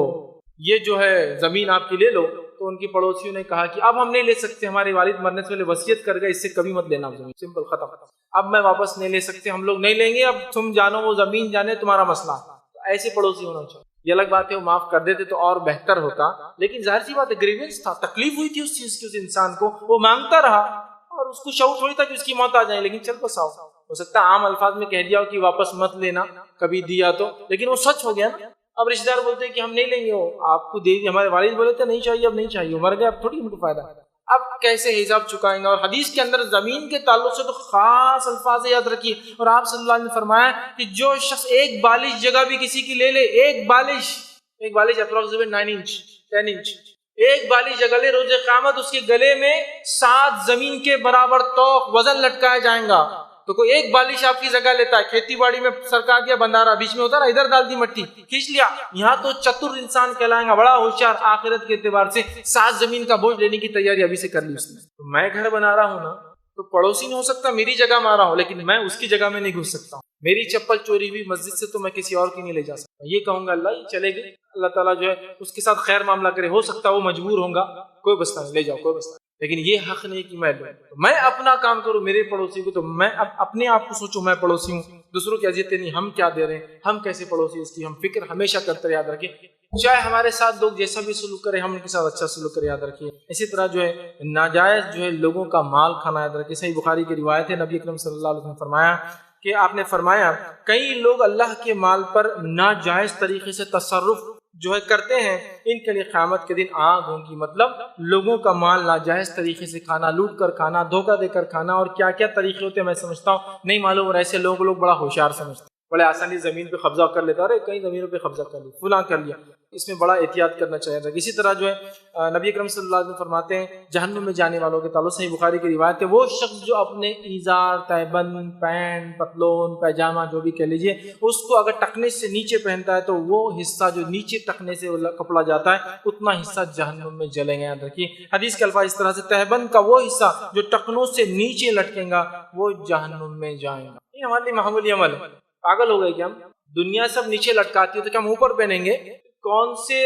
[SPEAKER 1] یہ جو ہے زمین آپ کی لے لو. تو ان کی پڑوسیوں نے کہا کہ اب ہم نہیں لے سکتے, ہمارے والد مرنے سے پہلے وصیت کر گئے, اس سے کبھی مت لینا زمین, سمپل ختم. اب میں واپس نہیں لے سکتے, ہم لوگ نہیں لیں گے, اب تم جانو وہ زمین جانے, تمہارا مسئلہ. ایسے پڑوسی ہونا چاہیے. یہ الگ بات ہے, وہ معاف کر دیتے تو اور بہتر ہوتا, لیکن ظاہر سی بات ہے گریوینس تھا, تکلیف ہوئی تھی اس چیز کی, اس انسان کو, وہ مانگتا رہا اور اس کو شعور تھوڑی تھا کہ اس کی موت آ جائے, لیکن چل بس آؤ. ہو سکتا ہے عام الفاظ میں کہہ دیا ہو کہ واپس مت لینا کبھی دیا تو, لیکن وہ سچ ہو گیا نا. اب رشتہ دار بولتے ہیں کہ ہم نہیں لیں گے, وہ آپ کو دے, ہمارے والد بولے تھے نہیں چاہیے, اب نہیں چاہیے, مر گئے, اب تھوڑی ان کو فائدہ. اب کیسے حساب چکائیں گے. اور حدیث کے اندر زمین کے تعلق سے تو خاص الفاظ یاد رکھیے. اور آپ صلی اللہ علیہ وسلم نے فرمایا کہ جو شخص 1 بالش جگہ بھی کسی کی لے لے, 1 بالش اپروکسیمیٹ 9 انچ 10 انچ, 1 بالش جگہ لے, روز قیامت اس کے گلے میں 7 زمین کے برابر توق وزن لٹکایا جائیں گا. تو کوئی 1 بالش آپ کی جگہ لیتا ہے, کھیتی باڑی میں سرکا دیا بندارا, بیچ میں ہوتا نا, ادھر ڈال دی مٹی, کھینچ لیا, یہاں تو چتر انسان کہلائیں گا, بڑا ہوشیار, آخرت کے اعتبار سے 7 زمین کا بوجھ لینے کی تیاری ابھی سے کر لی اس نے. تو میں گھر بنا رہا ہوں نا, تو پڑوسی نہیں ہو سکتا میری جگہ مارا ہوں, لیکن میں اس کی جگہ میں نہیں گھس سکتا ہوں. میری چپل چوری ہوئی مسجد سے تو میں کسی اور کی نہیں لے جا سکتا. یہ کہوں گا اللہ یہ چلے گئے, اللہ تعالیٰ جو ہے اس کے ساتھ خیر معاملہ کرے. ہو سکتا ہے وہ مجبور ہوں گا, کوئی بستا نہیں, لے جاؤ کوئی بستا نہیں, لیکن یہ حق نہیں کہ میں لوں. میں اپنا کام کروں میرے پڑوسی کو, تو میں اپنے آپ کو سوچوں میں پڑوسی ہوں, دوسروں کی اذیتیں نہیں, ہم کیا دے رہے ہیں, ہم کیسے پڑوسی, اس کی ہم فکر ہمیشہ کرتے یاد رکھیں. چاہے ہمارے ساتھ لوگ جیسا بھی سلوک کرے, ہم ان کے ساتھ اچھا سلوک کرے, یاد رکھیے. اسی طرح جو ہے ناجائز جو ہے لوگوں کا مال کھانا, یاد رکھیے. صحیح بخاری کی روایت ہے, نبی اکرم صلی اللہ علیہ وسلم فرمایا کہ آپ نے فرمایا کئی لوگ اللہ کے مال پر ناجائز طریقے سے تصرف جو ہے کرتے ہیں، ان کے لیے قیامت کے دن آگ ہوگی، مطلب لوگوں کا مال ناجائز طریقے سے کھانا، لوٹ کر کھانا، دھوکہ دے کر کھانا، اور کیا کیا طریقے ہوتے ہیں میں سمجھتا ہوں نہیں معلوم، اور ایسے لوگ بڑا ہوشیار سمجھتے ہیں، بڑے آسانی زمین پہ قبضہ کر لیتا، ارے کئی زمینوں پہ قبضہ کر لیا، فلاں کر لیا، اس میں بڑا احتیاط کرنا چاہیے. اسی طرح جو ہے نبی اکرم صلی اللہ علیہ وسلم فرماتے ہیں جہنم میں جانے والوں کے تعلق صحیح بخاری کی روایت ہے، وہ شخص جو اپنے ایزار، تہبند، پینٹ، پتلون، پیجامہ جو بھی کہہ لیجیے، اس کو اگر ٹخنے سے نیچے پہنتا ہے تو وہ حصہ جو نیچے ٹخنے سے کپڑا جاتا ہے اتنا حصہ جہنم میں جلیں گے. یاد رکھیے حدیث کے الفاظ اس طرح سے، تہبند کا وہ حصہ جو ٹخنوں سے نیچے لٹکے گا وہ جہنم میں جائے گا. یہ ہمارے لیے معمولی عمل ہے. پاگل ہو گئے کہ ہم دنیا سب نیچے لٹکاتی ہے تو کیا ہم اوپر پہنیں گے؟ کون سے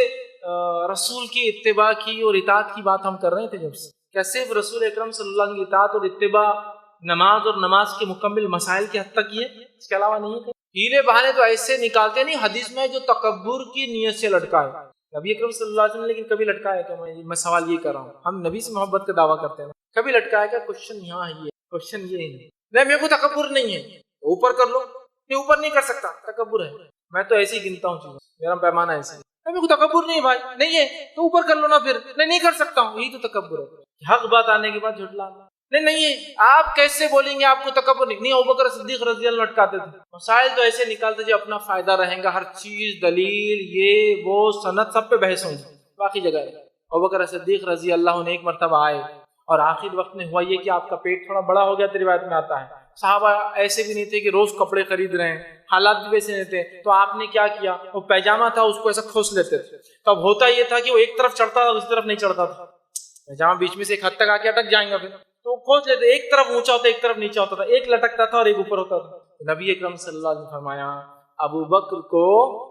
[SPEAKER 1] رسول کی اتباع کی اور اطاعت کی بات ہم کر رہے تھے جب سے؟ کیا صرف رسول اکرم صلی اللہ علیہ وسلم کی اطاعت اور اتباع نماز اور نماز کے مکمل مسائل کی حد تک یہ، اس کے علاوہ نہیں ہے؟ ہیلے بہانے تو ایسے نکالتے نہیں. حدیث میں جو تکبر کی نیت سے لٹکائے نبی اکرم صلی اللہ علیہ وسلم، لیکن کبھی لٹکایا کیا؟ میں سوال یہ کر رہا ہوں، ہم نبی سے محبت کا دعویٰ کرتے ہیں، کبھی لٹکایا کیا؟ کوشچن یہاں ہے، یہ کوشچن یہ ہے. نہیں میرے کو تکبر نہیں ہے، اوپر کر لو. نہیں اوپر نہیں کر سکتا، تکبر ہے. میں تو ایسے ہی گنتا ہوں چیزیں، میرا پیمانہ ایسے ہے. میرے کو تکبر نہیں ہے بھائی، نہیں ہے تو اوپر کر لو نا. پھر نہیں کر سکتا ہوں، یہی تو تکبر ہے. حق بات آنے کے بعد جھٹلانا. نہیں ہے، آپ کیسے بولیں گے آپ کو تکبر نہیں؟ ابوبکر صدیق رضی اللہ عنہ لٹکاتے تھے. مسائل تو ایسے نکالتے جو اپنا فائدہ رہیں گا، ہر چیز دلیل یہ وہ سند سب پہ بحث ہوں گی. باقی جگہ ابوبکر صدیق رضی اللہ عنہ ایک مرتبہ آئے اور آخر وقت میں ہوا یہ کہ آپ کا پیٹ تھوڑا بڑا ہو گیا، تو روایت میں آتا ہے صحابہ ایسے بھی نہیں تھے کہ روز کپڑے خرید رہے ہیں، حالات بھی ویسے نہیں تھے. تو آپ نے کیا کیا، وہ پیجامہ تھا اس کو ایسا کھوس لیتے تھے. تو اب ہوتا یہ تھا کہ وہ ایک طرف چڑھتا تھا، اس طرف نہیں چڑھتا تھا. پیجامہ بیچ میں سے ایک حد تک آ کے اٹک جائیں گا، پھر تو کھوس لیتے. ایک طرف اونچا ہوتا ایک طرف نیچا ہوتا تھا، ایک لٹکتا تھا اور ایک اوپر ہوتا تھا. نبی اکرم صلی اللہ علیہ وسلم فرمایا ابو بکر کو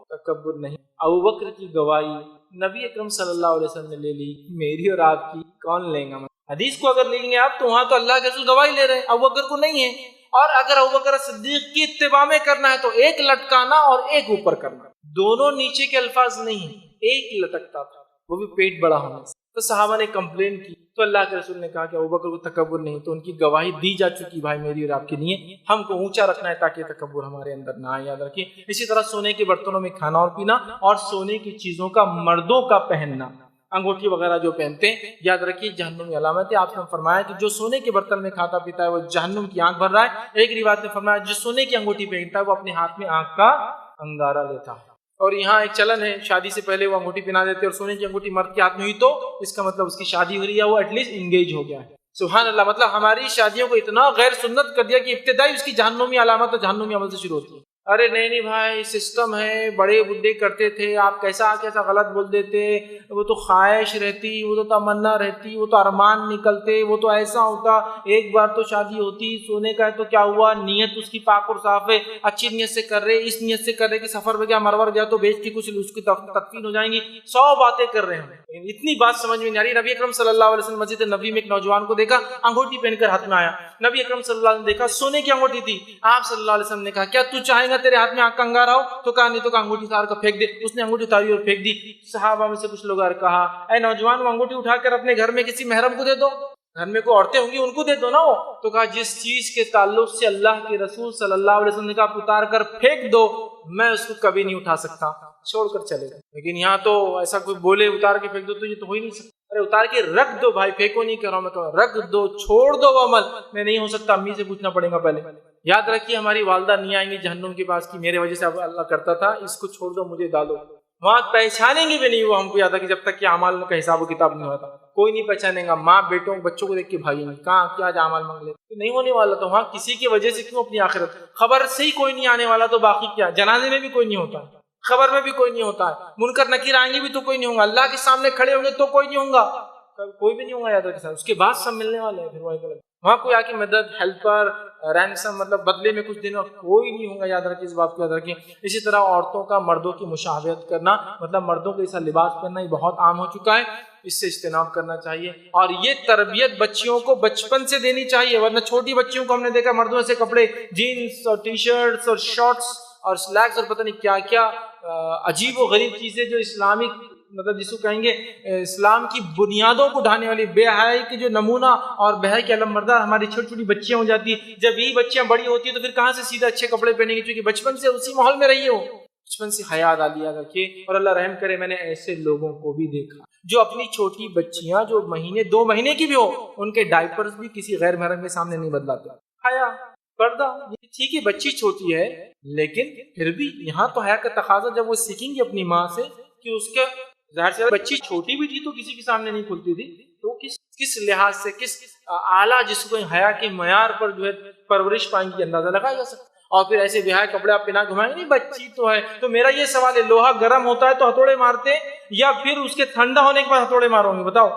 [SPEAKER 1] تکبر نہیں. ابو بکر کی گواہی نبی اکرم صلی اللہ علیہ وسلم نے لے لی، میری اور آپ کی کون لیں گا؟ حدیث کو اگر لیں گے آپ تو وہاں تو اللہ کے رسول گواہی لے رہے ہیں، ابو بکر کو نہیں ہے. اور اگر ابوبکر صدیق کی اتباع میں کرنا ہے تو ایک لٹکانا اور ایک اوپر کرنا، دونوں نیچے کے الفاظ نہیں، ایک لٹکتا تھا وہ بھی پیٹ بڑا ہونے سے. تو صحابہ نے کمپلین کی تو اللہ کے رسول نے کہا کہ ابوبکر کو تکبر نہیں، تو ان کی گواہی دی جا چکی بھائی میری اور آپ کے لیے. ہم کو اونچا رکھنا ہے تاکہ تکبر ہمارے اندر نہ آئے. یاد رکھیے اسی طرح سونے کے برتنوں میں کھانا اور پینا، اور سونے کی چیزوں کا مردوں کا پہننا، انگوٹھی وغیرہ جو پہنتے ہیں، یاد رکھیے جہنم کی علامت ہے. آپ نے فرمایا کہ جو سونے کے برتن میں کھاتا پیتا ہے وہ جہنم کی آنکھ بھر رہا ہے. ایک روایت میں فرمایا جو سونے کی انگوٹھی پہنتا ہے وہ اپنے ہاتھ میں آنکھ کا انگارہ لیتا ہے. اور یہاں ایک چلن ہے، شادی سے پہلے وہ انگوٹھی پہنا دیتے اور سونے کی انگوٹھی مرد کے ہاتھ میں ہوئی تو اس کا مطلب اس کی شادی ہو رہی ہے، وہ ایٹ لیسٹ انگیج ہو گیا ہے. سبحان اللہ. مطلب ہماری شادیوں کو اتنا غیر سنت کر دیا کہ ابتدائی اس کی جہنمی علامت اور جہنمی عمل سے شروع ہوتی ہے. ارے نہیں بھائی سسٹم ہے، بڑے بڈھے کرتے تھے، آپ کیسا غلط بول دیتے، وہ تو خواہش رہتی، وہ تو تمنا رہتی، وہ تو ارمان نکلتے، وہ تو ایسا ہوتا. ایک بار تو شادی ہوتی، سونے کا ہے تو کیا ہوا، نیت اس کی پاک اور صاف ہے، اچھی نیت سے کر رہے، اس نیت سے کر رہے کہ سفر میں گیا مرور گیا تو بیچ کے کچھ اس کی تدفین ہو جائیں گی. 100 باتیں کر رہے ہیں، اتنی بات سمجھ میں نہیں آ رہی. نبی اکرم صلی اللہ علیہ وسلم مسجد نبوی میں ایک نوجوان کو دیکھا انگوٹھی پہن کر ہاتھ میں آیا. نبی اکرم صلی اللہ علیہ وسلم دیکھا سونے کی انگوٹھی تھی. آپ صلی اللہ علیہ وسلم نے کہا کیا تو چاہے گا تیرے ہاتھ میں آنکھ کا انگارہ ہو؟ تو کہا نہیں. تو کہا انگوٹھی اتار کر پھینک دے. اس نے انگوٹھی اتاری اور پھینک دی. صحابہ میں سے کچھ لوگ اور کہا اے نوجوان وہ انگوٹھی اٹھا کر اپنے گھر میں کسی محرم کو دے دو، گھر میں کوئی عورتیں ہوں گی ان کو دے دو نا وہ. تو کہا جس چیز کے تعلق سے اللہ کے رسول صلی اللہ علیہ وسلم نے کہا اتار کر پھینک دو، میں اس کو کبھی نہیں اٹھا سکتا، چھوڑ کر چلے گا. لیکن یہاں تو ایسا کوئی بولے اتار کے پھینک دو تو یہ تو ہو ہی نہیں سکتا. ارے اتار کے رکھ دو بھائی، پھینکو نہیں کر رہا ہوں میں، تو رکھ دو، چھوڑ دو وہ عمل. نہیں ہو سکتا، امی سے پوچھنا پڑے گا پہلے. یاد رکھیے ہماری والدہ نہیں آئیں گی جہنم کے پاس کی میرے وجہ سے اللہ کرتا تھا، اس کو چھوڑ دو مجھے ڈالو. وہاں پہچانیں گے بھی نہیں وہ ہم کو. یاد ہے کہ جب تک کہ اعمال کا حساب و کتاب نہیں ہوتا کوئی نہیں پہچانے گا. ماں بیٹوں بچوں کو دیکھ کے بھاگیں گے، کہاں کیا اعمال مانگ لے، نہیں ہونے والا. تو وہاں کسی کی وجہ سے کیوں اپنی آخرت، خبر سے ہی کوئی نہیں آنے والا تو باقی کیا، جنازے میں بھی کوئی نہیں ہوتا، خبر میں بھی کوئی نہیں ہوتا ہے، منکر نکیر آئیں گے بھی تو کوئی نہیں ہوگا، اللہ کے سامنے کھڑے ہوں گے تو کوئی نہیں ہوگا، کوئی بھی نہیں ہوگا. یاد رکھیں اس کے بعد سب ملنے والے ہیں. پھر وہاں کوئی آ کے مدد، ہیلپر، رینسم مطلب بدلے میں کچھ دینا کوئی نہیں ہوگا. یاد رکھیں اس بات کو، یاد رکھیں. اسی طرح عورتوں کا مردوں کی مشابہت کرنا، مطلب مردوں کے جیسا لباس پہننا، یہ بہت عام ہو چکا ہے، اس سے اجتناب کرنا چاہیے. اور یہ تربیت بچیوں کو بچپن سے دینی چاہیے، ورنہ چھوٹی بچیوں کو ہم نے دیکھا مردوں سے کپڑے، جینس اور ٹی شرٹس اور شارٹس اور سلیکس اور پتہ نہیں کیا کیا عجیب و غریب چیزیں جو اسلامک مطلب جس کو کہیں گے اسلام کی بنیادوں کو ڈھانے والی، بے حیائی کی جو نمونہ اور بے حیائی کے علمبردار ہماری چھوٹی چھوٹی بچیاں ہو جاتی. جب یہی بچیاں بڑی ہوتی ہیں تو پھر کہاں سے سیدھا اچھے کپڑے پہنیں گی، کیونکہ بچپن سے اسی ماحول میں رہی ہو. بچپن سے حیا ادا لیا رکھیے. اور اللہ رحم کرے میں نے ایسے لوگوں کو بھی دیکھا جو اپنی چھوٹی بچیاں جو مہینے 2 مہینے کی بھی ہو ان کے ڈائپرز بھی کسی غیر محرم کے سامنے نہیں بدلاتے. حیا پردہ یہ ٹھیک ہے بچی چھوٹی ہے لیکن پھر بھی یہاں تو حیا کا تقاضا جب وہ سیکھیں گی اپنی ماں سے کہ اس کا ظاہر سے بچی چھوٹی بھی تھی تو کسی کے سامنے نہیں کھلتی تھی تو کس لحاظ سے کس اعلیٰ جس کو حیا کے معیار پر جو ہے پرورش پائیں گی اندازہ لگایا جا سکتا. اور پھر ایسے بے حیا کپڑے آپ پہنا گھمائیں گے نہیں بچی تو ہے. تو میرا یہ سوال ہے لوہا گرم ہوتا ہے تو ہتھوڑے مارتے یا پھر اس کے ٹھنڈا ہونے کے بعد ہتھوڑے مارو گے بتاؤ؟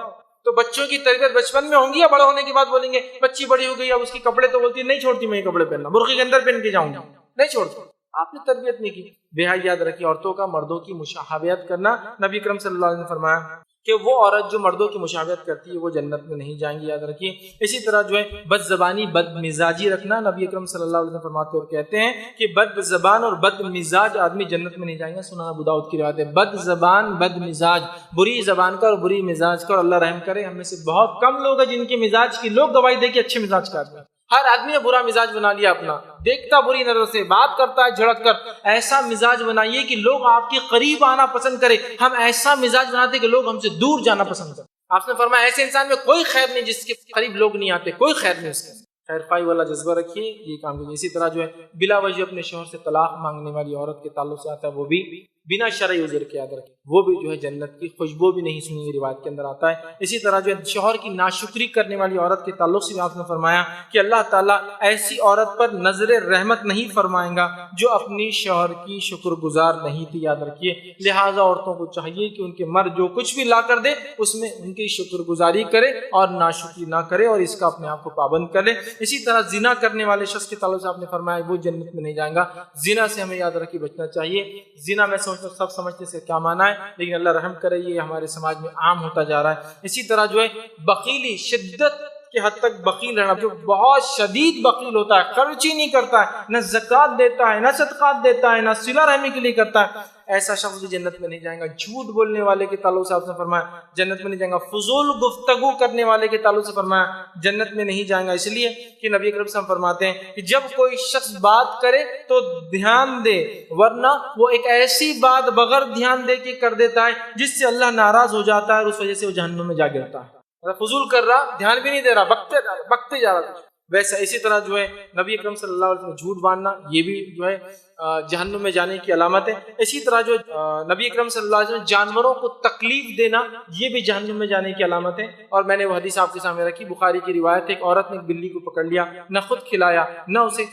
[SPEAKER 1] تو بچوں کی تربیت بچپن میں ہوں گی یا بڑے ہونے کے بعد بولیں گے بچی بڑی ہو گئی اب اس کے کپڑے تو بولتی نہیں چھوڑتی میں یہ کپڑے پہننا برقعے کے اندر پہن کے جاؤں گی نہیں چھوڑتی. آپ نے تربیت نہیں کی. بے حیا یاد رکھیے عورتوں کا مردوں کی مشابہت کرنا. نبی اکرم صلی اللہ علیہ وسلم نے فرمایا کہ وہ عورت جو مردوں کی مشابہت کرتی ہے وہ جنت میں نہیں جائیں گی یاد رکھیے. اسی طرح جو ہے بد زبانی بد مزاجی رکھنا. نبی اکرم صلی اللہ علیہ وسلم فرماتے اور کہتے ہیں کہ بد زبان اور بد مزاج آدمی جنت میں نہیں جائیں گے. سنن ابو داؤد کی روایت ہے. بد زبان بد مزاج بری زبان کا اور بری مزاج کا. اور اللہ رحم کرے ہم میں سے بہت کم لوگ ہیں جن کے مزاج کی لوگ گواہی دے کے اچھے مزاج کا آدمی. ہر آدمی نے برا مزاج بنا لیا اپنا, دیکھتا بری نظر سے, بات کرتا ہے جھڑک کر. ایسا مزاج بنائیے کہ لوگ آپ کے قریب آنا پسند کرے. ہم ایسا مزاج بناتے کہ لوگ ہم سے دور جانا پسند کریں. آپ نے فرمایا ایسے انسان میں کوئی خیر نہیں جس کے قریب لوگ نہیں آتے, کوئی خیر نہیں اس کے. خیر خواہی والا جذبہ رکھیے, یہ کام کیجیے. اسی طرح جو ہے بلا وجہ اپنے شوہر سے طلاق مانگنے والی عورت کے تعلق سے آتا ہے وہ بھی بنا شرعی عذر کے یاد رکھے وہ بھی جو ہے جنت کی خوشبو بھی نہیں سنی گی, روایت کے اندر آتا ہے. اسی طرح جو ہے شوہر کی ناشکری کرنے والی عورت کے تعلق سے آپ نے فرمایا کہ اللہ تعالیٰ ایسی عورت پر نظر رحمت نہیں فرمائیں گا جو اپنی شوہر کی شکر گزار نہیں تھی یاد رکھیے. لہٰذا عورتوں کو چاہیے کہ ان کے مرد جو کچھ بھی لا کر دے اس میں ان کی شکر گزاری کرے اور ناشکری نہ کرے اور اس کا اپنے آپ کو پابند کر لے. اسی طرح زنا کرنے والے شخص کے تعلق سے آپ نے فرمایا وہ جنت میں نہیں جائیں گا. زنا سے ہمیں یاد رکھیے بچنا چاہیے. زنا میں سب سمجھتے سے کیا مانا ہے لیکن اللہ رحم کرے یہ ہمارے سماج میں عام ہوتا جا رہا ہے. اسی طرح جو ہے بخیلی شدت کے حد تک بخیل رہنا, جو بہت شدید بخیل ہوتا ہے, خرچ ہی نہیں کرتا ہے, نہ زکوٰۃ دیتا ہے, نہ صدقات دیتا ہے, نہ صلہ رحمی کے لیے کرتا ہے, ایسا شخص بھی جنت میں نہیں جائے گا. جھوٹ بولنے والے کے تعلق سے آپ نے فرمایا جنت میں نہیں جائے گا. فضول گفتگو کرنے والے کے تعلق سے فرمایا جنت میں نہیں جائے گا, اس لیے کہ نبی اکرم صلی اللہ علیہ وسلم فرماتے ہیں کہ جب کوئی شخص بات کرے تو دھیان دے, ورنہ وہ ایک ایسی بات بغیر دھیان دے کے کر دیتا ہے جس سے اللہ ناراض ہو جاتا ہے اور اس وجہ سے وہ جہنم میں جا گرتا ہے. فضول کر رہا, دھیان بھی نہیں دے رہا, بکتے جا رہا. ویسا اسی طرح جو ہے نبی اکرم صلی اللہ علیہ وسلم جھوٹ باندھنا یہ بھی جو ہے جہنم میں جانے کی علامت ہے. اسی طرح جو نبی اکرم صلی اللہ علیہ وسلم جانوروں کو تکلیف دینا یہ بھی جہنم میں جانے کی علامت ہے. اور میں نے وہ حدیث آپ کے سامنے رکھی, بخاری کی روایت ہے. ایک عورت نے ایک بلی کو پکڑ لیا, نہ خود کھلایا نہ اسے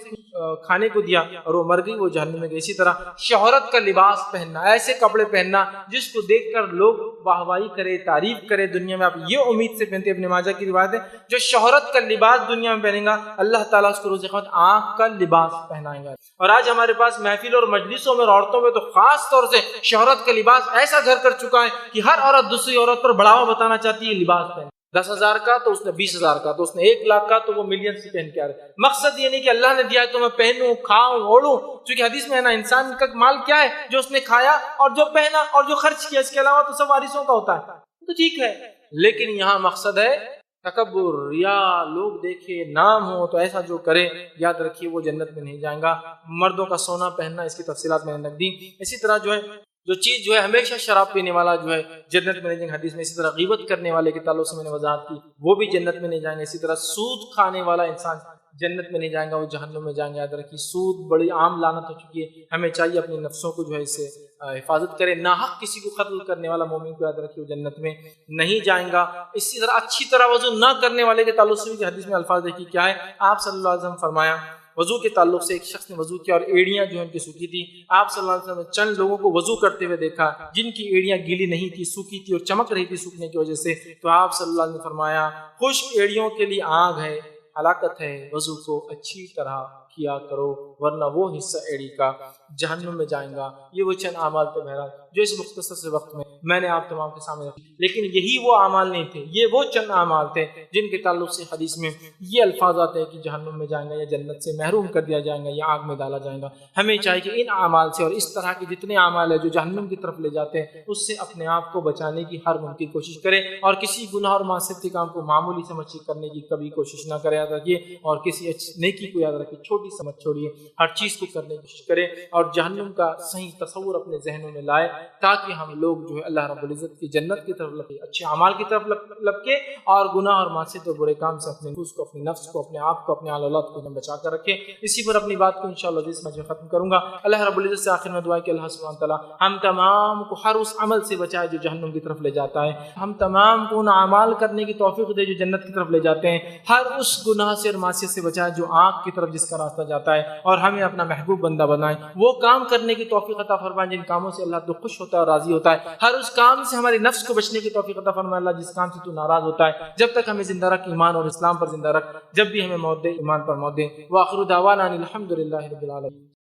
[SPEAKER 1] کھانے کو دیا اور وہ مر گئی, وہ جہنم میں گئی. اسی طرح شہرت کا لباس پہننا, ایسے کپڑے پہننا جس کو دیکھ کر لوگ واہواہی کرے, تعریف کرے دنیا میں. آپ یہ امید سے پہنتے, ابن ماجہ کی روایت ہے جو شہرت کا لباس دنیا میں پہنے گا اللہ تعالیٰ اس کو روز قیامت آنکھ کا لباس پہنائیں گا. اور آج ہمارے پاس محفل اور مجلسوں میں عورتوں میں تو خاص طور سے شہرت کا لباس ایسا گھر کر چکا ہے کہ ہر عورت دوسری عورت پر بڑھاوا بتانا چاہتی ہے لباس پہن. 10,000 کا تو اس نے 20,000 کا, تو اس نے 1,00,000 کا تو وہ ملین سے پہن کے آ رہے. مقصد یہ نہیں کہ اللہ نے دیا ہے تو میں پہنوں, کھاؤں, اوڑوں, کیونکہ حدیث میں ہے نا انسان کا مال کیا ہے جو اس نے کھایا اور جو پہنا اور جو خرچ کیا, اس کے علاوہ تو سب وارثوں کا ہوتا ہے. تو ٹھیک ہے, لیکن یہاں مقصد ہے تکبر, ریا, لوگ دیکھے, نام ہو, تو ایسا جو کرے یاد رکھیے وہ جنت میں نہیں جائیں گا. مردوں کا سونا پہننا اس کی تفصیلات میں نے رکھ دی. اسی طرح جو ہے جو چیز جو ہے ہمیشہ شراب پینے والا جو ہے جنت میں نہیں جائیں گے حدیث میں. اسی طرح غیبت کرنے والے کے تعلق سے میں نے وضاحت کی, وہ بھی جنت میں نہیں جائیں گے. اسی طرح سود کھانے والا انسان جنت میں نہیں جائیں گا, وہ جہنم میں جائیں گے. یاد رکھیے سود بڑی عام لعنت ہو چکی ہے, ہمیں چاہیے اپنے نفسوں کو جو ہے اس سے حفاظت کرے. ناحق کسی کو قتل کرنے والا مومن کو یاد رکھیے وہ جنت میں نہیں جائیں گا. اسی طرح اچھی طرح وضو نہ کرنے والے کے تعلق سے بھی حدیث میں الفاظ دیکھیے کیا ہے. آپ صلی اللہ علیہ وسلم فرمایا وضو کے تعلق سے, ایک شخص نے وضو کیا اور ایڑیاں جو ہیں ان کی سوکھی تھی. آپ صلی اللہ علیہ وسلم نے چند لوگوں کو وضو کرتے ہوئے دیکھا جن کی ایڑیاں گیلی نہیں تھی, سوکھی تھی اور چمک رہی تھی سوکھنے کی وجہ سے. تو آپ صلی اللہ علیہ وسلم نے فرمایا خشک ایڑیوں کے لیے آگ ہے, ہلاکت ہے, وضو کو اچھی طرح کیا کرو ورنہ وہ حصہ ایڑی کا جہنم میں جائیں گا. یہ وہ چند اعمال پہ بہرحال جو اس مختصر سے وقت میں نے آپ تمام کے سامنے رکھی، لیکن یہی وہ اعمال نہیں تھے، یہ وہ چند اعمال تھے جن کے تعلق سے حدیث میں یہ الفاظ آتے ہیں کہ جہنم میں جائیں گا یا جنت سے محروم کر دیا جائے گا یا آگ میں ڈالا جائے گا۔ ہمیں چاہیے کہ ان اعمال سے اور اس طرح کے جتنے اعمال ہیں جو جہنم کی طرف لے جاتے ہیں اس سے اپنے آپ کو بچانے کی ہر ممکن کوشش کریں، اور کسی گناہ اور معصیت کے کام کو معمولی سمجھ کرنے کی کبھی کوشش نہ کریں، یاد رکھیے، اور کسی نیکی کو یاد رکھیے، چھوٹی سمجھ چھوڑیے، ہر چیز کو کرنے کی کوشش کریں اور جہنم کا صحیح تصور اپنے ذہنوں میں لائے تاکہ ہم لوگ جو ہے اللہ رب العزت کی جنت کی طرف لپکے، اچھے اعمال کی طرف لپکے اور گناہ اور معصیت اور برے کام سے اپنے نفس کو، اپنے نفس کو، اپنے آپ کو، اپنے آل اولاد کو بچا کر رکھیں۔ اسی پر اپنی بات کو انشاءاللہ جس میں ختم کروں گا۔ اللہ رب العزت سے آخر میں دعا ہے کہ اللہ سبحانہ تعالیٰ ہم تمام کو ہر اس عمل سے بچائے جو جہنم کی طرف لے جاتا ہے، ہم تمام کو ان اعمال کرنے کی توفیق دے جو جنت کی طرف لے جاتے ہیں، ہر اس گناہ سے اور معصیت سے بچائے جو آگ کی طرف جس کا راستہ جاتا ہے، اور ہمیں اپنا محبوب بندہ بنائے، وہ کام کرنے کی توفیق عطا فرمائے جن کاموں سے اللہ تو خوش ہوتا ہے اور راضی ہوتا ہے، ہر اس کام سے ہمارے نفس کو بچنے کی توفیق عطا فرمائے اللہ جس کام سے تو ناراض ہوتا ہے، جب تک ہمیں زندہ رکھ ایمان اور اسلام پر زندہ رکھ، جب بھی ہمیں موت دے ایمان پر موت دے۔ وآخر دعوانا الحمدللہ رب العالمین۔